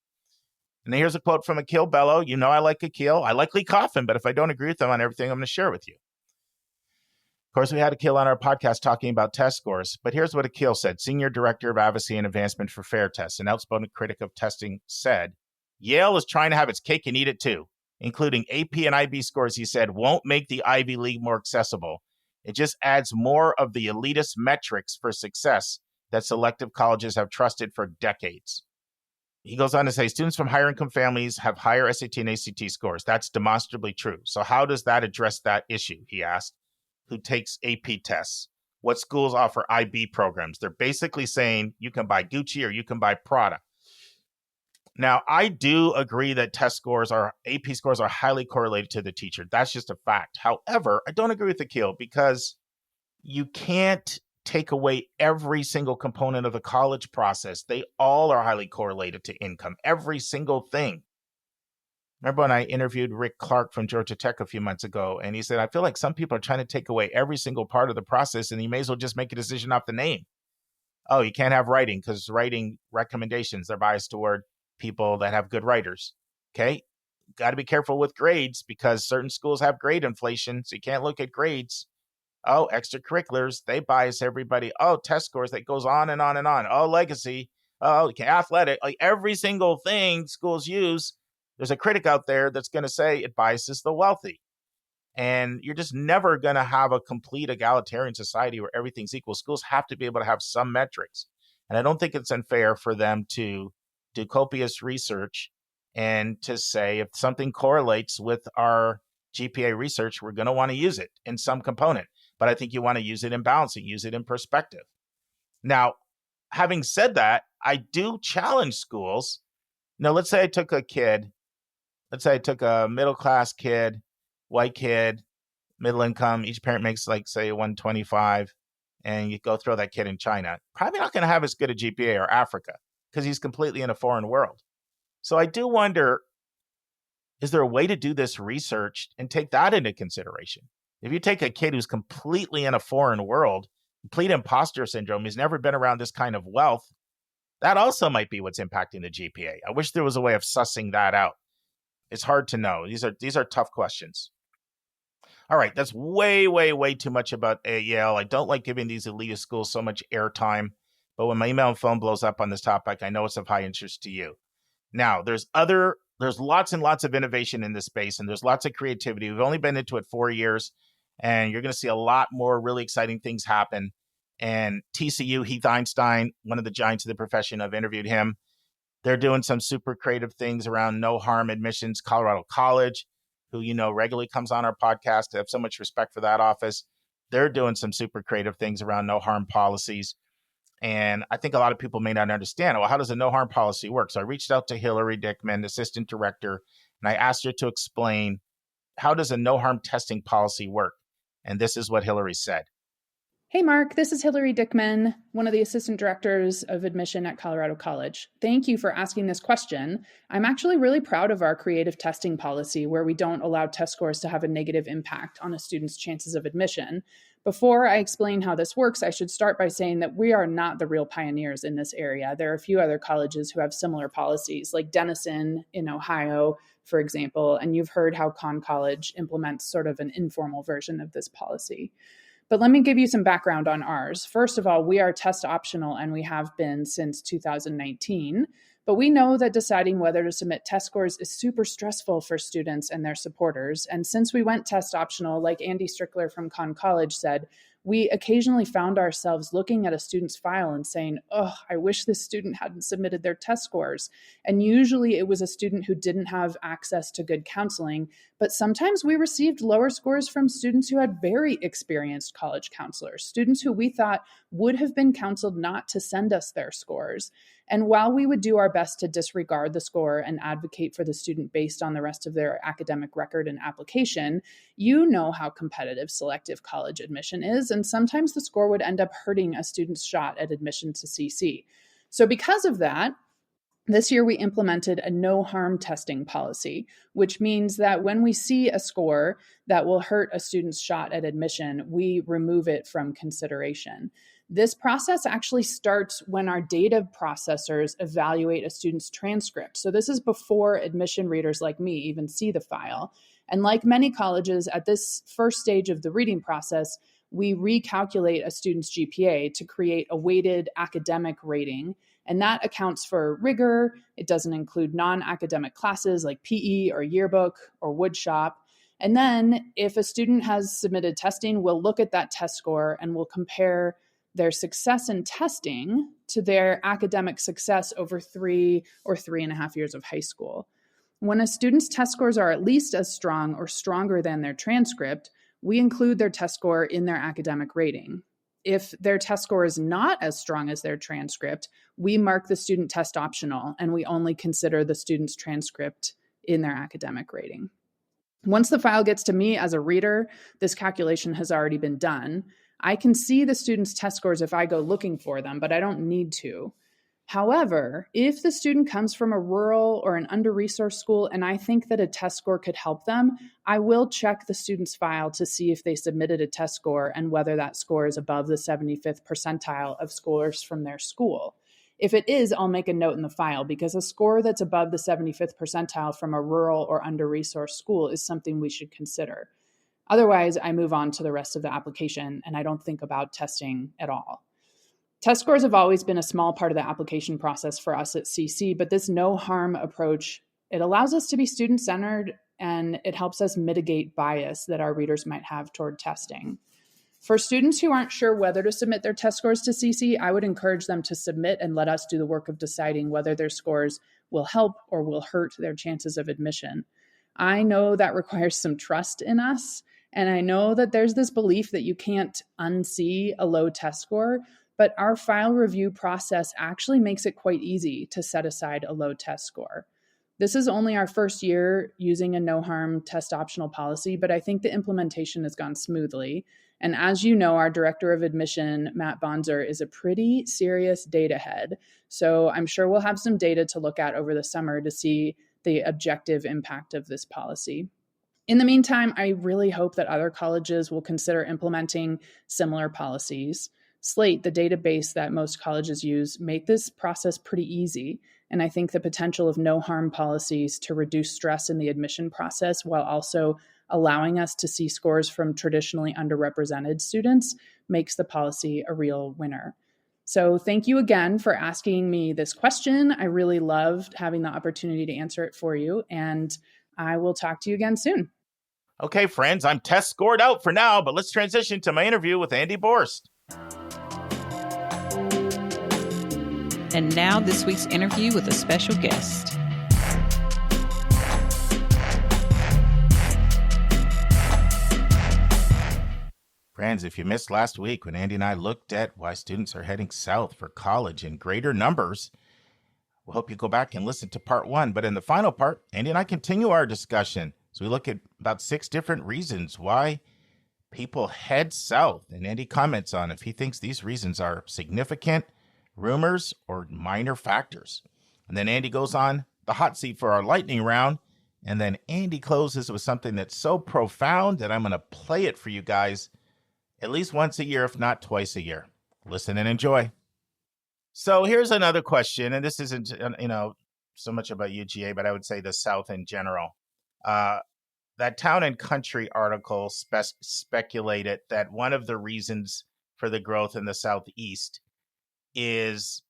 And here's a quote from Akil Bello. You know I like Akil. I like Lee Coffin, but if I don't agree with them on everything, I'm going to share with you. Of course, we had Akil on our podcast talking about test scores, but here's what Akil said. Senior Director of Advocacy and Advancement for Fair Tests, an outspoken critic of testing, said, Yale is trying to have its cake and eat it too, including AP and IB scores, he said, won't make the Ivy League more accessible. It just adds more of the elitist metrics for success that selective colleges have trusted for decades. He goes on to say, students from higher income families have higher SAT and ACT scores. That's demonstrably true. So how does that address that issue, he asked. Who takes AP tests? What schools offer IB programs? They're basically saying you can buy Gucci or you can buy Prada. Now, I do agree that AP scores are highly correlated to the teacher. That's just a fact. However, I don't agree with Akil because you can't take away every single component of the college process. They all are highly correlated to income, every single thing. Remember when I interviewed Rick Clark from Georgia Tech a few months ago, and he said, I feel like some people are trying to take away every single part of the process, and you may as well just make a decision off the name. Oh, you can't have writing because writing recommendations, they're biased toward people that have good writers. Okay, got to be careful with grades because certain schools have grade inflation, so you can't look at grades. Oh, extracurriculars, they bias everybody. Oh, test scores, that goes on and on and on. Oh, legacy. Oh, athletic, like every single thing schools use. There's a critic out there that's going to say it biases the wealthy. And you're just never going to have a complete egalitarian society where everything's equal. Schools have to be able to have some metrics. And I don't think it's unfair for them to do copious research and to say if something correlates with our GPA research, we're going to want to use it in some component. But I think you want to use it in balancing, use it in perspective. Now, having said that, I do challenge schools. Now, let's say I took a middle-class kid, white kid, middle income. Each parent makes like, say, 125, and you go throw that kid in China. Probably not going to have as good a GPA or Africa because he's completely in a foreign world. So I do wonder, is there a way to do this research and take that into consideration? If you take a kid who's completely in a foreign world, complete imposter syndrome, he's never been around this kind of wealth, that also might be what's impacting the GPA. I wish there was a way of sussing that out. It's hard to know. These are tough questions. All right, that's way, way, way too much about Yale. I don't like giving these elitist schools so much airtime, but when my email and phone blows up on this topic, I know it's of high interest to you. Now, there's lots and lots of innovation in this space, and there's lots of creativity. We've only been into it 4 years, and you're going to see a lot more really exciting things happen. And TCU, Heath Einstein, one of the giants of the profession, I've interviewed him. They're doing some super creative things around no harm admissions. Colorado College, who, regularly comes on our podcast. I have so much respect for that office. They're doing some super creative things around no harm policies. And I think a lot of people may not understand, well, how does a no harm policy work? So I reached out to Hillary Dickman, assistant director, and I asked her to explain, how does a no harm testing policy work? And this is what Hillary said. Hey, Mark, this is Hillary Dickman, one of the assistant directors of admission at Colorado College. Thank you for asking this question. I'm actually really proud of our creative testing policy where we don't allow test scores to have a negative impact on a student's chances of admission. Before I explain how this works, I should start by saying that we are not the real pioneers in this area. There are a few other colleges who have similar policies, like Denison in Ohio, for example, and you've heard how Conn College implements sort of an informal version of this policy. But let me give you some background on ours. First of all, we are test optional and we have been since 2019. But we know that deciding whether to submit test scores is super stressful for students and their supporters. And since we went test optional, like Andy Strickler from Conn College said, we occasionally found ourselves looking at a student's file and saying, oh, I wish this student hadn't submitted their test scores. And usually it was a student who didn't have access to good counseling, but sometimes we received lower scores from students who had very experienced college counselors, students who we thought would have been counseled not to send us their scores. And while we would do our best to disregard the score and advocate for the student based on the rest of their academic record and application, you know how competitive selective college admission is, and sometimes the score would end up hurting a student's shot at admission to CC. So because of that, this year we implemented a no harm testing policy, which means that when we see a score that will hurt a student's shot at admission, we remove it from consideration. This process actually starts when our data processors evaluate a student's transcript. So this is before admission readers like me even see the file. And like many colleges, at this first stage of the reading process, we recalculate a student's GPA to create a weighted academic rating. And that accounts for rigor. It doesn't include non-academic classes like PE or yearbook or woodshop. And then if a student has submitted testing, we'll look at that test score and we'll compare their success in testing to their academic success over 3 or 3.5 years of high school. When a student's test scores are at least as strong or stronger than their transcript, we include their test score in their academic rating. If their test score is not as strong as their transcript, we mark the student test optional and we only consider the student's transcript in their academic rating. Once the file gets to me as a reader, this calculation has already been done. I can see the student's test scores if I go looking for them, but I don't need to. However, if the student comes from a rural or an under-resourced school and I think that a test score could help them, I will check the student's file to see if they submitted a test score and whether that score is above the 75th percentile of scores from their school. If it is, I'll make a note in the file because a score that's above the 75th percentile from a rural or under-resourced school is something we should consider. Otherwise, I move on to the rest of the application and I don't think about testing at all. Test scores have always been a small part of the application process for us at CC, but this no harm approach, it allows us to be student-centered and it helps us mitigate bias that our readers might have toward testing. For students who aren't sure whether to submit their test scores to CC, I would encourage them to submit and let us do the work of deciding whether their scores will help or will hurt their chances of admission. I know that requires some trust in us, and I know that there's this belief that you can't unsee a low test score, but our file review process actually makes it quite easy to set aside a low test score. This is only our first year using a no harm test optional policy, but I think the implementation has gone smoothly. And as you know, our director of admission, Matt Bonzer, is a pretty serious data head. So I'm sure we'll have some data to look at over the summer to see the objective impact of this policy. In the meantime, I really hope that other colleges will consider implementing similar policies. Slate, the database that most colleges use, make this process pretty easy. And I think the potential of no harm policies to reduce stress in the admission process while also allowing us to see scores from traditionally underrepresented students makes the policy a real winner. So thank you again for asking me this question. I really loved having the opportunity to answer it for you, and I will talk to you again soon. Okay, friends, I'm test scored out for now, but let's transition to my interview with Andy Borst. And now this week's interview with a special guest. Friends, if you missed last week when Andy and I looked at why students are heading south for college in greater numbers, we hope you go back and listen to part 1. But in the final part, Andy and I continue our discussion. So we look at about 6 different reasons why people head south. And Andy comments on if he thinks these reasons are significant, rumors, or minor factors. And then Andy goes on the hot seat for our lightning round. And then Andy closes with something that's so profound that I'm going to play it for you guys at least once a year, if not twice a year. Listen and enjoy. So here's another question, and this isn't, so much about UGA, but I would say the South in general. That Town and Country article speculated that one of the reasons for the growth in the Southeast is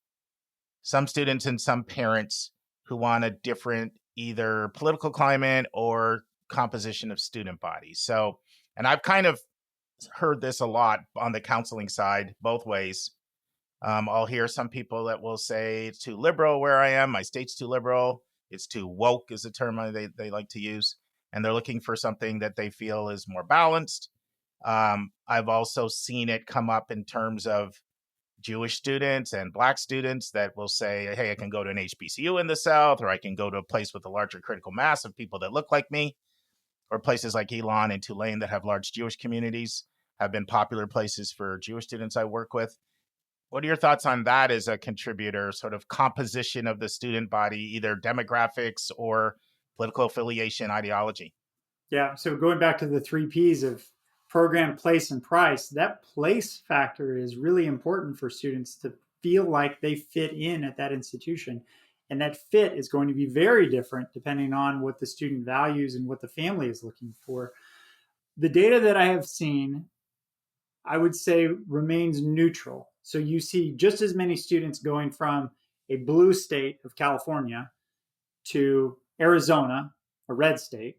some students and some parents who want a different either political climate or composition of student bodies. So, and I've kind of heard this a lot on the counseling side, both ways. I'll hear some people that will say it's too liberal where I am. My state's too liberal. It's too woke is a term they like to use. And they're looking for something that they feel is more balanced. I've also seen it come up in terms of Jewish students and Black students that will say, hey, I can go to an HBCU in the South, or I can go to a place with a larger critical mass of people that look like me, or places like Elon and Tulane that have large Jewish communities have been popular places for Jewish students I work with. What are your thoughts on that as a contributor, sort of composition of the student body, either demographics or political affiliation, ideology? Yeah, so going back to the 3 Ps of program, place, and price, that place factor is really important for students to feel like they fit in at that institution. And that fit is going to be very different depending on what the student values and what the family is looking for. The data that I have seen, I would say, remains neutral. So you see just as many students going from a blue state of California to Arizona, a red state,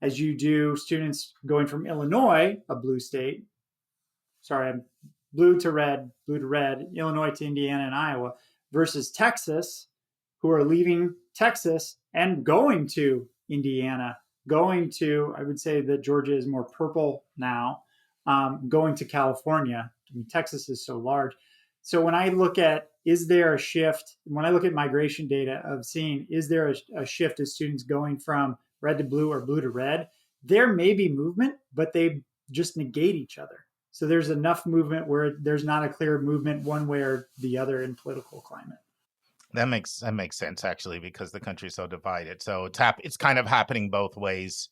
as you do students going from Illinois, a blue state, blue to red, Illinois to Indiana and Iowa, versus Texas, who are leaving Texas and going to Indiana, going to, I would say that Georgia is more purple now, going to California. I mean, Texas is so large. So when I look at, is there a shift, when I look at migration data of seeing, is there a shift of students going from red to blue or blue to red, there may be movement, but they just negate each other. So there's enough movement where there's not a clear movement one way or the other in political climate. That makes sense, actually, because the country's so divided. So it's kind of happening both ways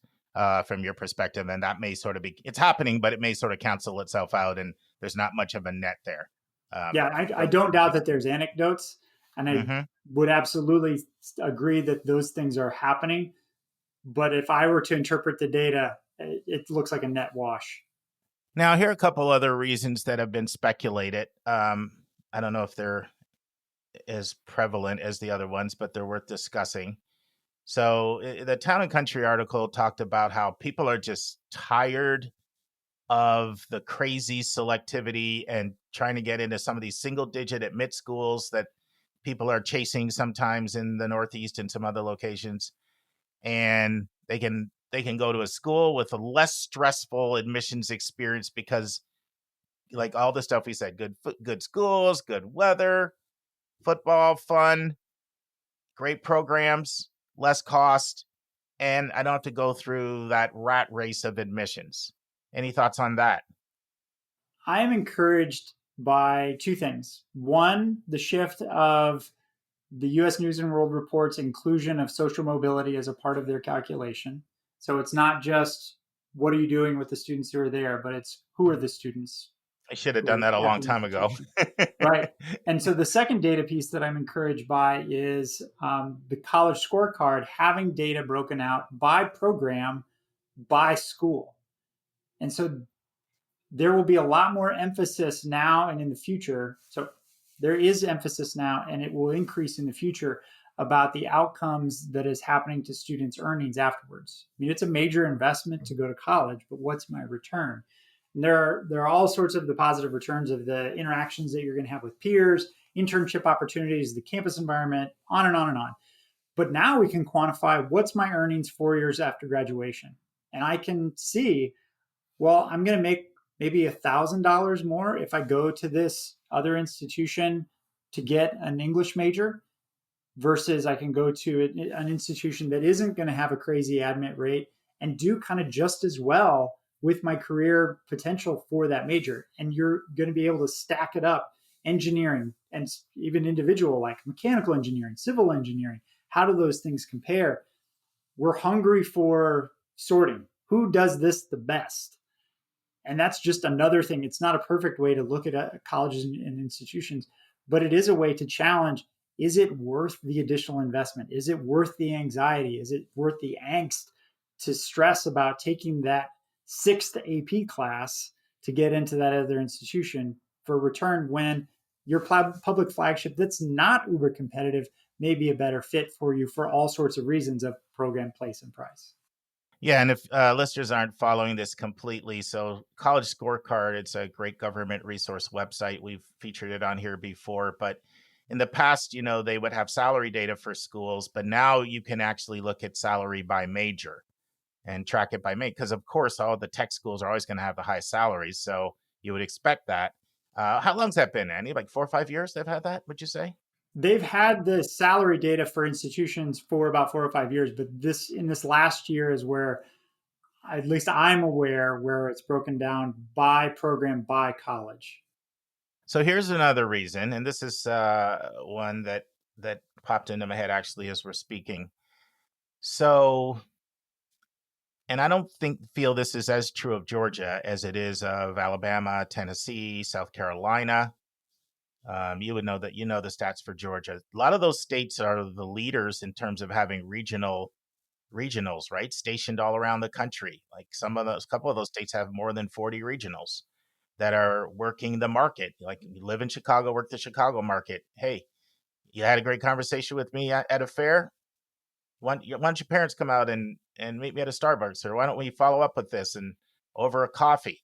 from your perspective, and that may sort of be, it's happening, but it may sort of cancel itself out, and there's not much of a net there. I don't doubt that there's anecdotes, and I would absolutely agree that those things are happening. But if I were to interpret the data, it looks like a net wash. Now, here are a couple other reasons that have been speculated. I don't know if they're as prevalent as the other ones, but they're worth discussing. So the Town and Country article talked about how people are just tired of the crazy selectivity and trying to get into some of these single-digit admit schools that people are chasing sometimes in the Northeast and some other locations. And they can go to a school with a less stressful admissions experience because, like all the stuff we said, good schools, good weather, football, fun, great programs, less cost, and I don't have to go through that rat race of admissions. Any thoughts on that? I am encouraged by 2 things. One, the shift of the U.S. News and World Report's inclusion of social mobility as a part of their calculation. So it's not just what are you doing with the students who are there, but it's who are the students. I should have done that a long time ago. Right. And so the second data piece that I'm encouraged by is the college scorecard having data broken out by program, by school. And so there will be a lot more emphasis now and in the future. So there is emphasis now, and it will increase in the future about the outcomes that is happening to students' earnings afterwards. I mean, it's a major investment to go to college, but what's my return? And there are all sorts of the positive returns of the interactions that you're going to have with peers, internship opportunities, the campus environment, on and on and on. But now we can quantify what's my earnings 4 years after graduation. And I can see, well, I'm going to make maybe $1,000 more if I go to this other institution to get an English major versus I can go to an institution that isn't going to have a crazy admit rate and do kind of just as well with my career potential for that major. And you're going to be able to stack it up. Engineering and even individual like mechanical engineering, civil engineering. How do those things compare? We're hungry for sorting. Who does this the best? And that's just another thing. It's not a perfect way to look at colleges and institutions, but it is a way to challenge, is it worth the additional investment? Is it worth the anxiety? Is it worth the angst to stress about taking that 6th AP class to get into that other institution for return when your public flagship that's not uber competitive may be a better fit for you for all sorts of reasons of program, place, and price. Yeah, and if listeners aren't following this completely, so College Scorecard, it's a great government resource website. We've featured it on here before, but in the past, they would have salary data for schools, but now you can actually look at salary by major and track it by major, because of course, all the tech schools are always going to have the highest salaries, so you would expect that. How long's that been, Andy? Like 4 or 5 years they've had that, would you say? They've had the salary data for institutions for about 4 or 5 years, but in this last year is where, at least I'm aware, where it's broken down by program, by college. So here's another reason, and this is one that popped into my head actually as we're speaking. So, and I don't feel this is as true of Georgia as it is of Alabama, Tennessee, South Carolina. You would know that, the stats for Georgia. A lot of those states are the leaders in terms of having regionals, right? Stationed all around the country. Like couple of those states have more than 40 regionals that are working the market. Like you live in Chicago, work the Chicago market. Hey, you had a great conversation with me at a fair. Why don't your parents come out and meet me at a Starbucks, or why don't we follow up with this and over a coffee?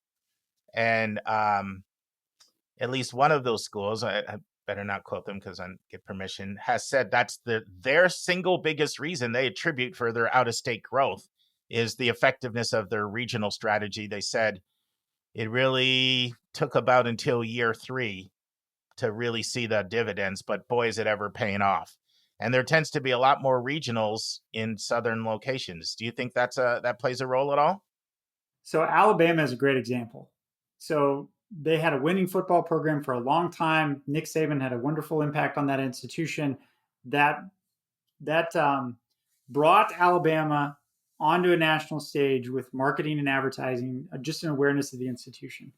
And at least one of those schools, I better not quote them because I get permission, has said that's their single biggest reason they attribute for their out-of-state growth is the effectiveness of their regional strategy. They said it really took about until year 3 to really see the dividends, but boy, is it ever paying off. And there tends to be a lot more regionals in southern locations. Do you think that plays a role at all? So Alabama is a great example. So they had a winning football program for a long time. Nick Saban had a wonderful impact on that institution that brought Alabama onto a national stage with marketing and advertising, just an awareness of the institution.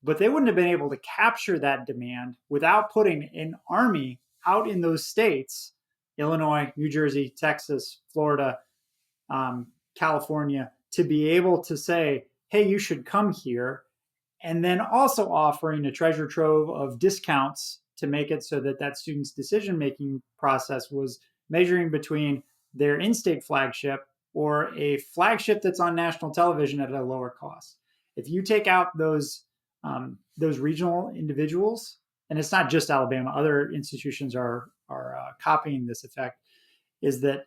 But they wouldn't have been able to capture that demand without putting an army out in those states, Illinois, New Jersey, Texas, Florida, California, to be able to say, hey, you should come here. And then also offering a treasure trove of discounts to make it so that student's decision-making process was measuring between their in-state flagship or a flagship that's on national television at a lower cost. If you take out those regional individuals, and it's not just Alabama, other institutions are copying this effect, is that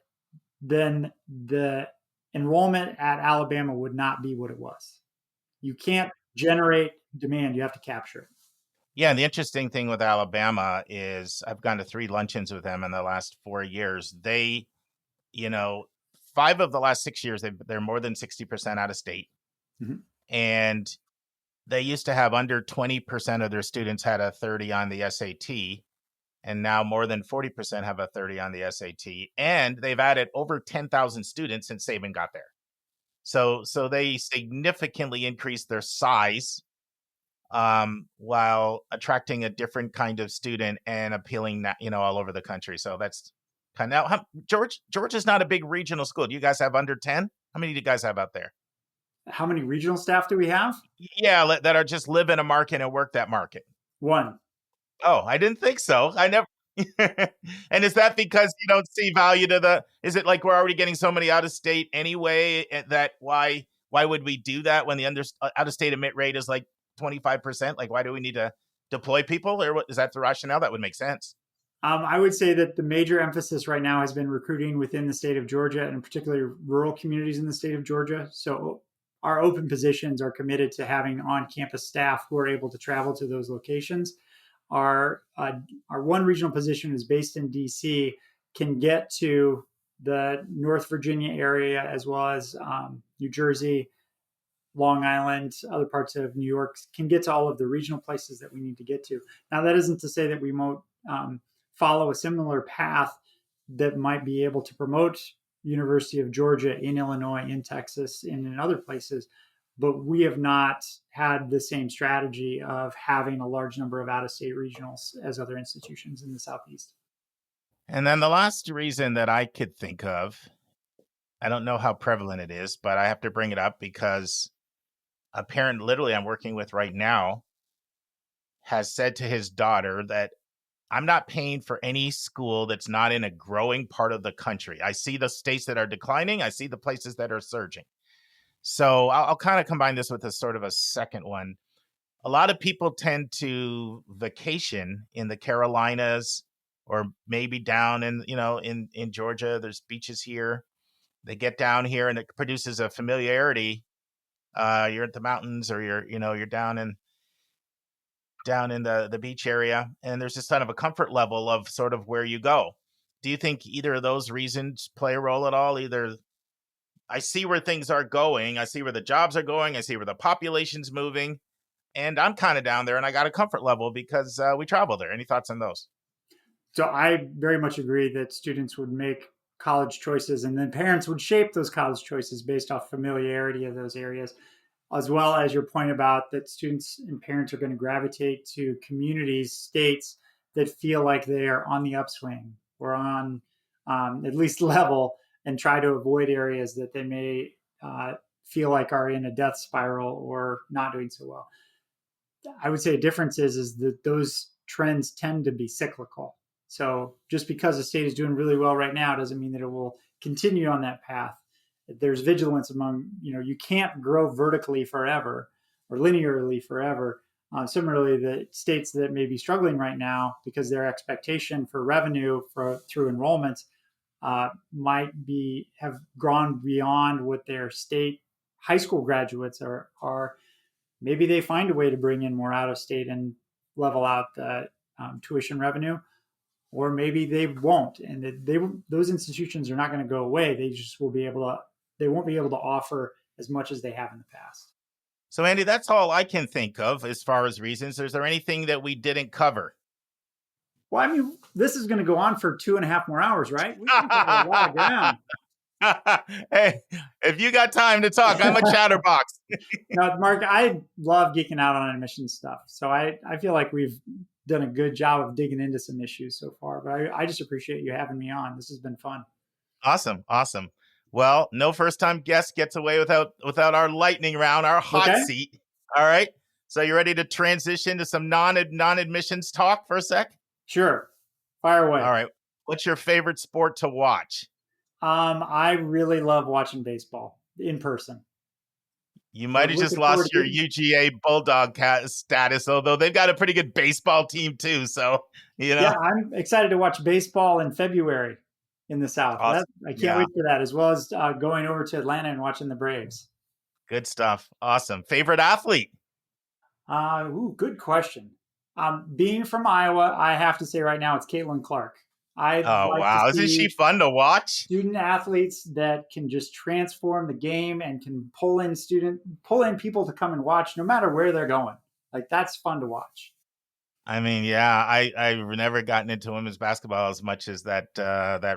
then the enrollment at Alabama would not be what it was. You can't generate demand, you have to capture it. Yeah, and the interesting thing with Alabama is I've gone to 3 luncheons with them in the last 4 years. They, 5 of the last 6 years, they're more than 60% out of state. Mm-hmm. And they used to have under 20% of their students had a 30 on the SAT. And now more than 40% have a 30 on the SAT. And they've added over 10,000 students since Saban got there. So they significantly increased their size while attracting a different kind of student and appealing, all over the country. So that's kind of now. Georgia's not a big regional school. Do you guys have under 10? How many do you guys have out there? How many regional staff do we have? Yeah, that are just live in a market and work that market. 1. Oh, I didn't think so. I never. And is that because you don't see value to is it like we're already getting so many out of state anyway that why would we do that when the out of state admit rate is like 25%? Like, why do we need to deploy people, or what is that the rationale? That would make sense. I would say that the major emphasis right now has been recruiting within the state of Georgia, and particularly rural communities in the state of Georgia. So our open positions are committed to having on-campus staff who are able to travel to those locations. Our one regional position is based in DC, can get to the North Virginia area as well as New Jersey, Long Island, other parts of New York, can get to all of the regional places that we need to get to. Now, that isn't to say that we won't follow a similar path that might be able to promote University of Georgia in Illinois, in Texas, and in other places. But we have not had the same strategy of having a large number of out-of-state regionals as other institutions in the Southeast. And then the last reason that I could think of, I don't know how prevalent it is, but I have to bring it up because a parent literally I'm working with right now has said to his daughter that I'm not paying for any school that's not in a growing part of the country. I see the states that are declining. I see the places that are surging. So I'll kind of combine this with a sort of a second one. A lot of people tend to vacation in the Carolinas or maybe down in Georgia. There's beaches here. They get down here and it produces a familiarity. You're at the mountains or you're down in the beach area, and there's just kind of a comfort level of sort of where you go. Do you think either of those reasons play a role at all? Either I see where things are going, I see where the jobs are going, I see where the population's moving, and I'm kind of down there and I got a comfort level because we travel there. Any thoughts on those? So I very much agree that students would make college choices and then parents would shape those college choices based off familiarity of those areas, as well as your point about that students and parents are going to gravitate to communities, states that feel like they are on the upswing or on at least level, and try to avoid areas that they may feel like are in a death spiral or not doing so well. I would say a difference is that those trends tend to be cyclical. So just because a state is doing really well right now doesn't mean that it will continue on that path. There's vigilance among, you can't grow vertically forever or linearly forever. Similarly, the states that may be struggling right now because their expectation for revenue through enrollment might have gone beyond what their state high school graduates are. Maybe they find a way to bring in more out of state and level out the tuition revenue, or maybe they won't. And those institutions are not going to go away. They just won't be able to offer as much as they have in the past. So, Andy, that's all I can think of as far as reasons. Is there anything that we didn't cover? Well, I mean, this is going to go on for 2.5 more hours, right? We can cover a lot of ground. Hey, if you got time to talk, I'm a chatterbox. No, Mark, I love geeking out on admissions stuff. So I feel like we've done a good job of digging into some issues so far. But I just appreciate you having me on. This has been fun. Awesome. Well, no first-time guest gets away without our lightning round, our hot seat. All right. So you ready to transition to some non-admissions talk for a sec? Sure. Fire away. All right. What's your favorite sport to watch? I really love watching baseball in person. You might have just lost your UGA Bulldog status, although they've got a pretty good baseball team too. So, Yeah, I'm excited to watch baseball in February in the South. Awesome. I can't wait for that, as well as going over to Atlanta and watching the Braves. Good stuff. Awesome. Favorite athlete? Good question. Being from Iowa, I have to say right now it's Caitlin Clark. Wow. Isn't she fun to watch? Student athletes that can just transform the game and can pull in people to come and watch no matter where they're going. Like, that's fun to watch. I mean, yeah, I've never gotten into women's basketball as much as that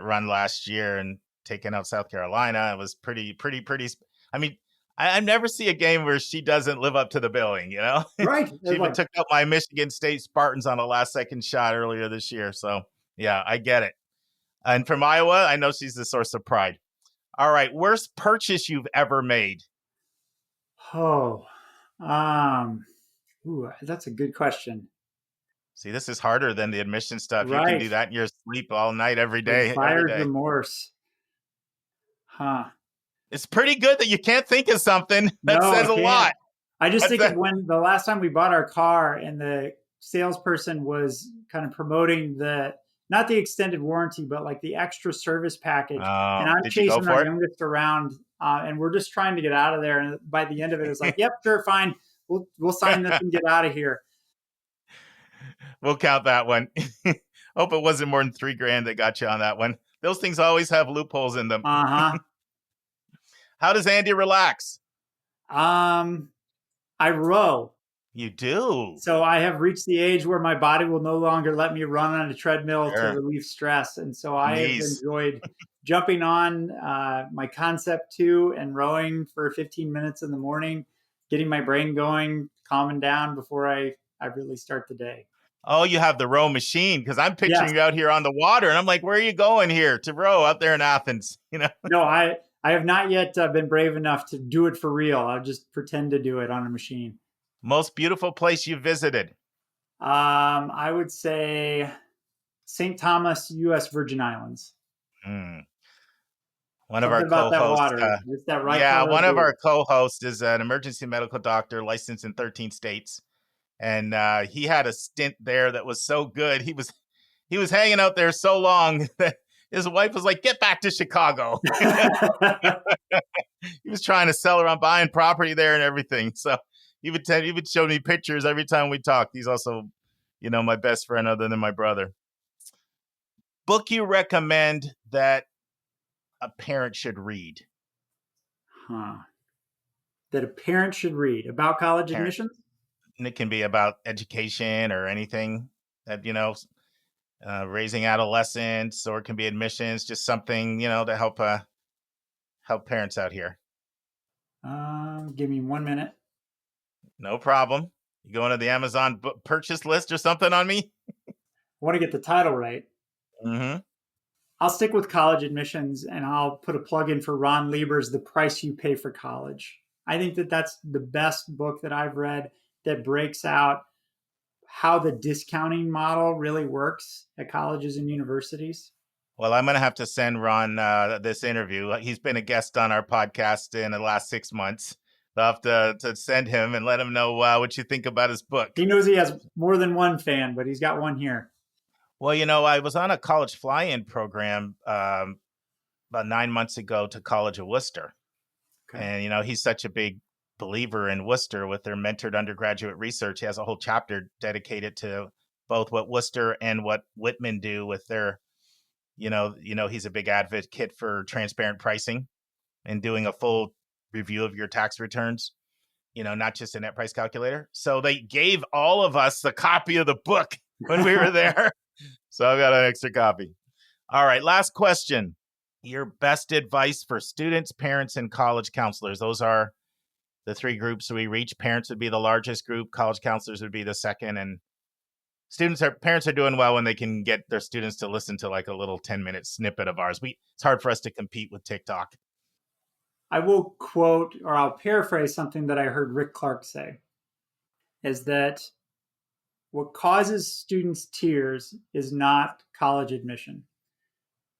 run last year and taking out South Carolina. It was pretty. I mean, I never see a game where she doesn't live up to the billing, Right. She even took out my Michigan State Spartans on a last-second shot earlier this year. So, yeah, I get it. And from Iowa, I know she's the source of pride. All right, worst purchase you've ever made? That's a good question. See, this is harder than the admission stuff. Right. You can do that in your sleep all night, every day. Buyer's remorse. It's pretty good that you can't think of something. That says a lot. I just think of when the last time we bought our car and the salesperson was kind of promoting not the extended warranty, but like the extra service package. And I'm chasing our youngest around and we're just trying to get out of there. And by the end of it, it's like, yep, sure, fine. We'll sign this and get out of here. We'll count that one. Hope it wasn't more than $3,000 that got you on that one. Those things always have loopholes in them. Uh-huh. How does Andy relax? I row. You do? So I have reached the age where my body will no longer let me run on a treadmill to Sure. relieve stress. And so I have Knees. enjoyed jumping on my Concept 2 and rowing for 15 minutes in the morning, getting my brain going, calming down before I really start the day. Oh, you have the row machine, because I'm picturing Yes. you out here on the water, and I'm like, where are you going here to row out there in Athens? No, I have not yet been brave enough to do it for real. I'll just pretend to do it on a machine. Most beautiful place you visited? I would say St. Thomas, U.S. Virgin Islands. One Something of our about that co-hosts. water. Just that right Yeah, color one of blue. our co-hosts is an emergency medical doctor licensed in 13 states. And he had a stint there that was so good. He was hanging out there so long that his wife was like, get back to Chicago. He was trying to sell her on buying property there and everything. So he would show me pictures every time we talked. He's also, my best friend other than my brother. Book you recommend that a parent should read? That a parent should read about college admissions? And it can be about education or anything that, raising adolescents, or it can be admissions, just something, to help parents out here. Give me 1 minute. No problem. You go into the Amazon purchase list or something on me? I want to get the title right. Mm-hmm. I'll stick with college admissions, and I'll put a plug in for Ron Lieber's The Price You Pay for College. I think that that's the best book that I've read that breaks out how the discounting model really works at colleges and universities. Well, I'm going to have to send Ron this interview. He's been a guest on our podcast in the last 6 months. I'll have to send him and let him know what you think about his book. He knows he has more than one fan, but he's got one here. Well, I was on a college fly-in program about 9 months ago to College of Worcester. Okay. And, he's such a big believer in Worcester with their mentored undergraduate research. He has a whole chapter dedicated to both what Worcester and what Whitman do with their, he's a big advocate for transparent pricing and doing a full review of your tax returns, not just a net price calculator. So they gave all of us a copy of the book when we were there. So I've got an extra copy. All right. Last question. Your best advice for students, parents, and college counselors. Those are the three groups we reach. Parents would be the largest group. College counselors would be the second. And parents are doing well when they can get their students to listen to like a little 10-minute snippet of ours. It's hard for us to compete with TikTok. I will quote, or I'll paraphrase something that I heard Rick Clark say, is that what causes students tears is not college admission.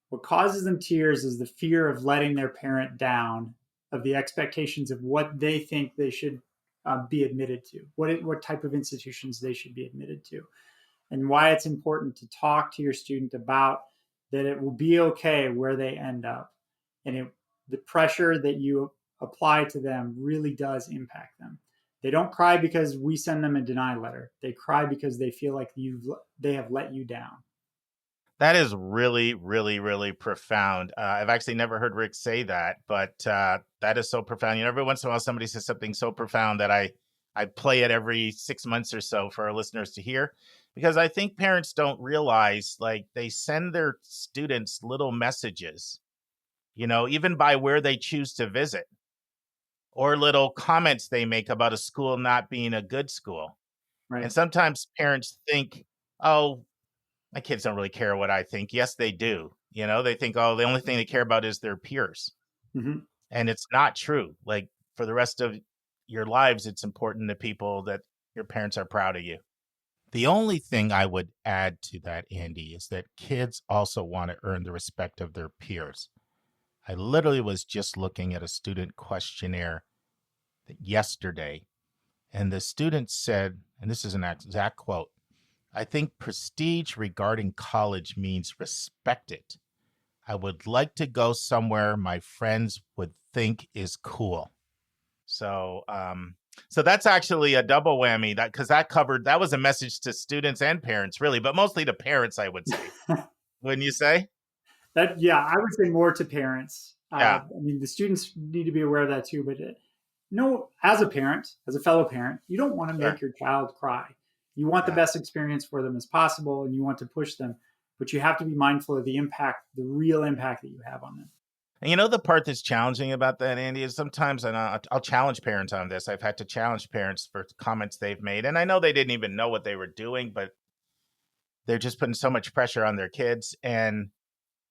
What causes them tears is the fear of letting their parent down, of the expectations of what they think they should be admitted to, what type of institutions they should be admitted to, and why it's important to talk to your student about that it will be okay where they end up. And the pressure that you apply to them really does impact them. They don't cry because we send them a deny letter. They cry because they feel like they have let you down. That is really, really, really profound. I've actually never heard Rick say that, but that is so profound. Every once in a while, somebody says something so profound that I play it every 6 months or so for our listeners to hear, because I think parents don't realize, like, they send their students little messages, even by where they choose to visit, or little comments they make about a school not being a good school. Right. And sometimes parents think, oh, my kids don't really care what I think. Yes, they do. They think, oh, the only thing they care about is their peers. Mm-hmm. And it's not true. Like, for the rest of your lives, it's important to people that your parents are proud of you. The only thing I would add to that, Andy, is that kids also want to earn the respect of their peers. I literally was just looking at a student questionnaire yesterday, and the student said, and this is an exact quote, "I think prestige regarding college means respect it, I would like to go somewhere my friends would think is cool. So, so that's actually a double whammy because that was a message to students and parents, really, but mostly to parents, I would say. Wouldn't you say? I would say more to parents. Yeah. I mean, the students need to be aware of that too. But no, as a parent, as a fellow parent, you don't want to make your child cry. You want the best experience for them as possible, and you want to push them. But you have to be mindful of the impact, the real impact that you have on them. And you know, the part that's challenging about that, Andy, is sometimes, and I'll challenge parents on this. I've had to challenge parents for comments they've made. And I know they didn't even know what they were doing, but they're just putting so much pressure on their kids. And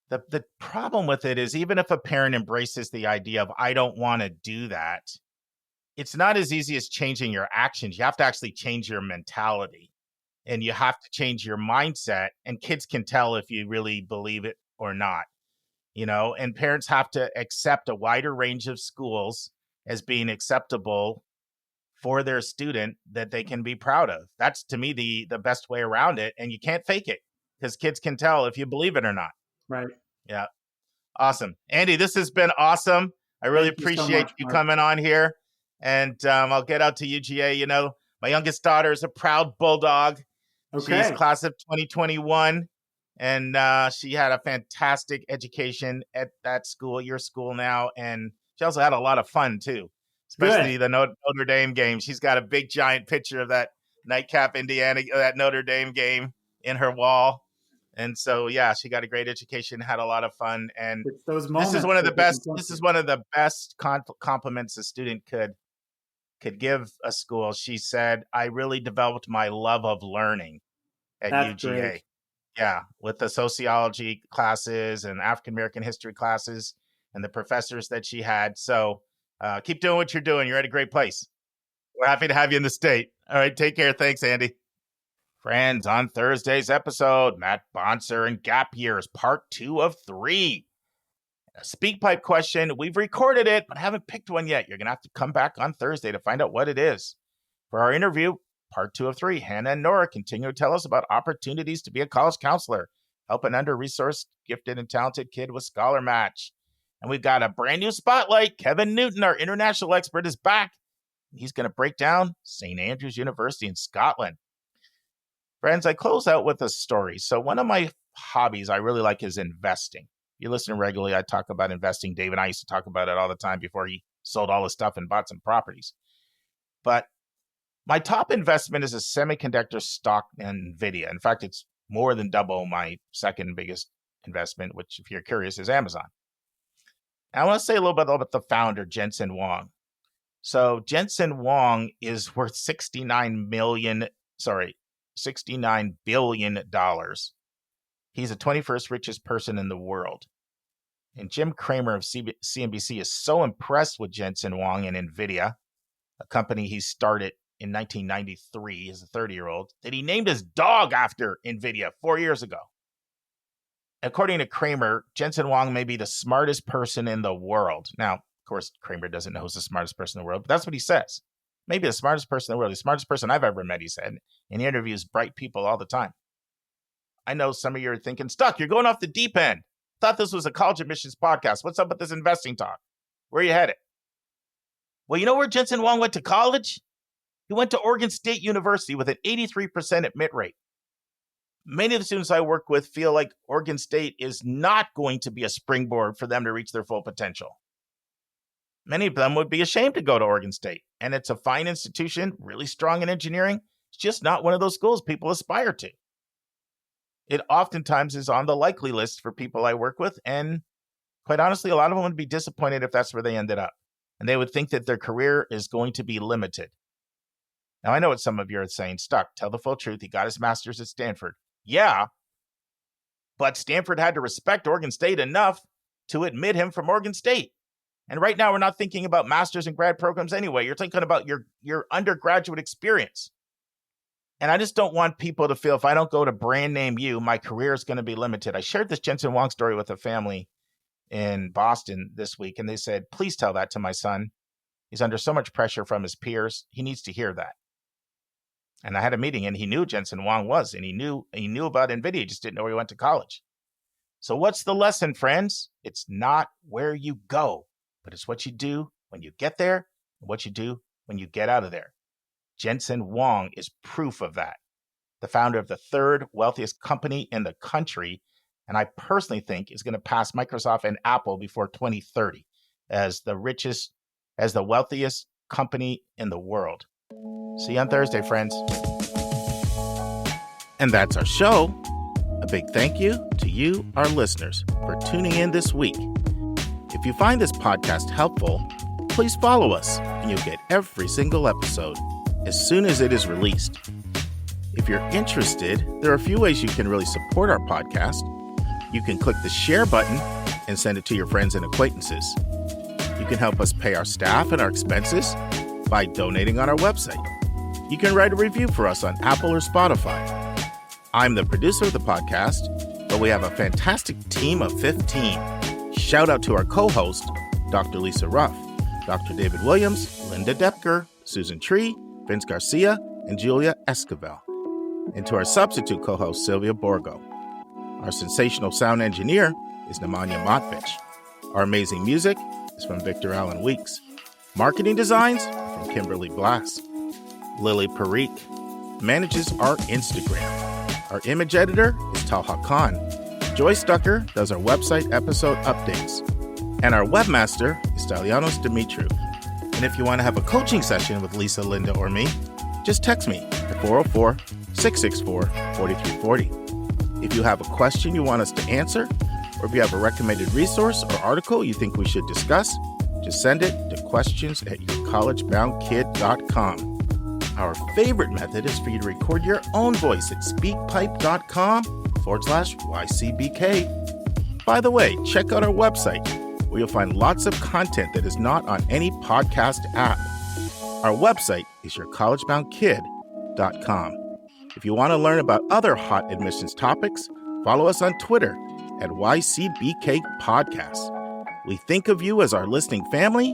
the problem with it is, even if a parent embraces the idea of, I don't want to do that, it's not as easy as changing your actions. You have to actually change your mentality, and you have to change your mindset. And kids can tell if you really believe it or not, and parents have to accept a wider range of schools as being acceptable for their student that they can be proud of. That's, to me, the best way around it. And you can't fake it, because kids can tell if you believe it or not. Right. Yeah. Awesome. Andy, this has been awesome. I really appreciate you coming on here. And I'll get out to UGA. My youngest daughter is a proud Bulldog. Okay. She's class of 2021. And she had a fantastic education at that school, your school now. And she also had a lot of fun, too, especially the Notre Dame game. She's got a big, giant picture of that nightcap that Notre Dame game in her wall. And so, yeah, she got a great education, had a lot of fun. And it's those moments, this is one of the best. This is one of the best compliments a student could give a school. She said, I really developed my love of learning at UGA. Great. Yeah, with the sociology classes and African-American history classes and the professors that she had. So keep doing what you're doing. You're at a great place. We're happy to have you in the state. All right, take care. Thanks, Andy. Friends, on Thursday's episode, Matt Bonser and Gap Years, part 2 of 3. A SpeakPipe question. We've recorded it, but haven't picked one yet. You're going to have to come back on Thursday to find out what it is. For our interview, part 2 of 3, Hannah and Nora continue to tell us about opportunities to be a college counselor, help an under-resourced, gifted, and talented kid with Scholar Match. And we've got a brand new spotlight. Kevin Newton, our international expert, is back. He's going to break down St. Andrews University in Scotland. Friends, I close out with a story. So one of my hobbies I really like is investing. You listen regularly, I talk about investing. Dave and I used to talk about it all the time before he sold all his stuff and bought some properties. But my top investment is a semiconductor stock in NVIDIA. In fact, it's more than double my second biggest investment, which, if you're curious, is Amazon. And I want to say a little bit about the founder, Jensen Huang. So Jensen Huang is worth $69 billion. He's the 21st richest person in the world. And Jim Cramer of CNBC is so impressed with Jensen Huang and NVIDIA, a company he started in 1993 as a 30-year-old, that he named his dog after NVIDIA 4 years ago. According to Cramer, Jensen Huang may be the smartest person in the world. Now, of course, Cramer doesn't know who's the smartest person in the world, but that's what he says. Maybe the smartest person in the world, the smartest person I've ever met, he said. And he interviews bright people all the time. I know some of you are thinking, Stuck, you're going off the deep end. Thought this was a college admissions podcast. What's up with this investing talk? Where are you headed? Well, you know where Jensen Huang went to college? He went to Oregon State University with an 83% admit rate. Many of the students I work with feel like Oregon State is not going to be a springboard for them to reach their full potential. Many of them would be ashamed to go to Oregon State. And it's a fine institution, really strong in engineering. It's just not one of those schools people aspire to. It oftentimes is on the likely list for people I work with. And quite honestly, a lot of them would be disappointed if that's where they ended up. And they would think that their career is going to be limited. Now, I know what some of you are saying. Stuck, tell the full truth. He got his master's at Stanford. Yeah, but Stanford had to respect Oregon State enough to admit him from Oregon State. And right now, we're not thinking about master's and grad programs anyway. You're thinking about your undergraduate experience. And I just don't want people to feel if I don't go to brand name U, my career is going to be limited. I shared this Jensen Huang story with a family in Boston this week, and they said, please tell that to my son. He's under so much pressure from his peers. He needs to hear that. And I had a meeting, and he knew Jensen Huang was, and he knew about NVIDIA. He just didn't know where he went to college. So what's the lesson, friends? It's not where you go, but it's what you do when you get there and what you do when you get out of there. Jensen Huang is proof of that. The founder of the third wealthiest company in the country, and I personally think is going to pass Microsoft and Apple before 2030 as the wealthiest company in the world. See you on Thursday, friends. And that's our show. A big thank you to you, our listeners, for tuning in this week. If you find this podcast helpful, please follow us and you'll get every single episode as soon as it is released. If you're interested, there are a few ways you can really support our podcast. You can click the share button and send it to your friends and acquaintances. You can help us pay our staff and our expenses by donating on our website. You can write a review for us on Apple or Spotify. I'm the producer of the podcast, but we have a fantastic team of 15. Shout out to our co-host, Dr. Lisa Ruff, Dr. David Williams, Linda Depker, Susan Tree, Vince Garcia, and Julia Esquivel. And to our substitute co-host, Sylvia Borgo. Our sensational sound engineer is Nemanja Motvich. Our amazing music is from Victor Allen Weeks. Marketing designs are from Kimberly Blass. Lily Parikh manages our Instagram. Our image editor is Talha Khan. Joyce Ducker does our website episode updates. And our webmaster is Stylianos Dimitriou. And if you want to have a coaching session with Lisa, Linda, or me, just text me at 404-664-4340. If you have a question you want us to answer, or if you have a recommended resource or article you think we should discuss, just send it to questions@yourcollegeboundkid.com. Our favorite method is for you to record your own voice at speakpipe.com/YCBK. By the way, check out our website, where you'll find lots of content that is not on any podcast app. Our website is yourcollegeboundkid.com. If you want to learn about other hot admissions topics, follow us on Twitter at YCBK Podcast. We think of you as our listening family,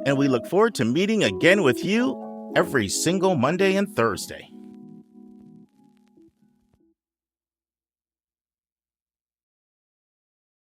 and we look forward to meeting again with you every single Monday and Thursday.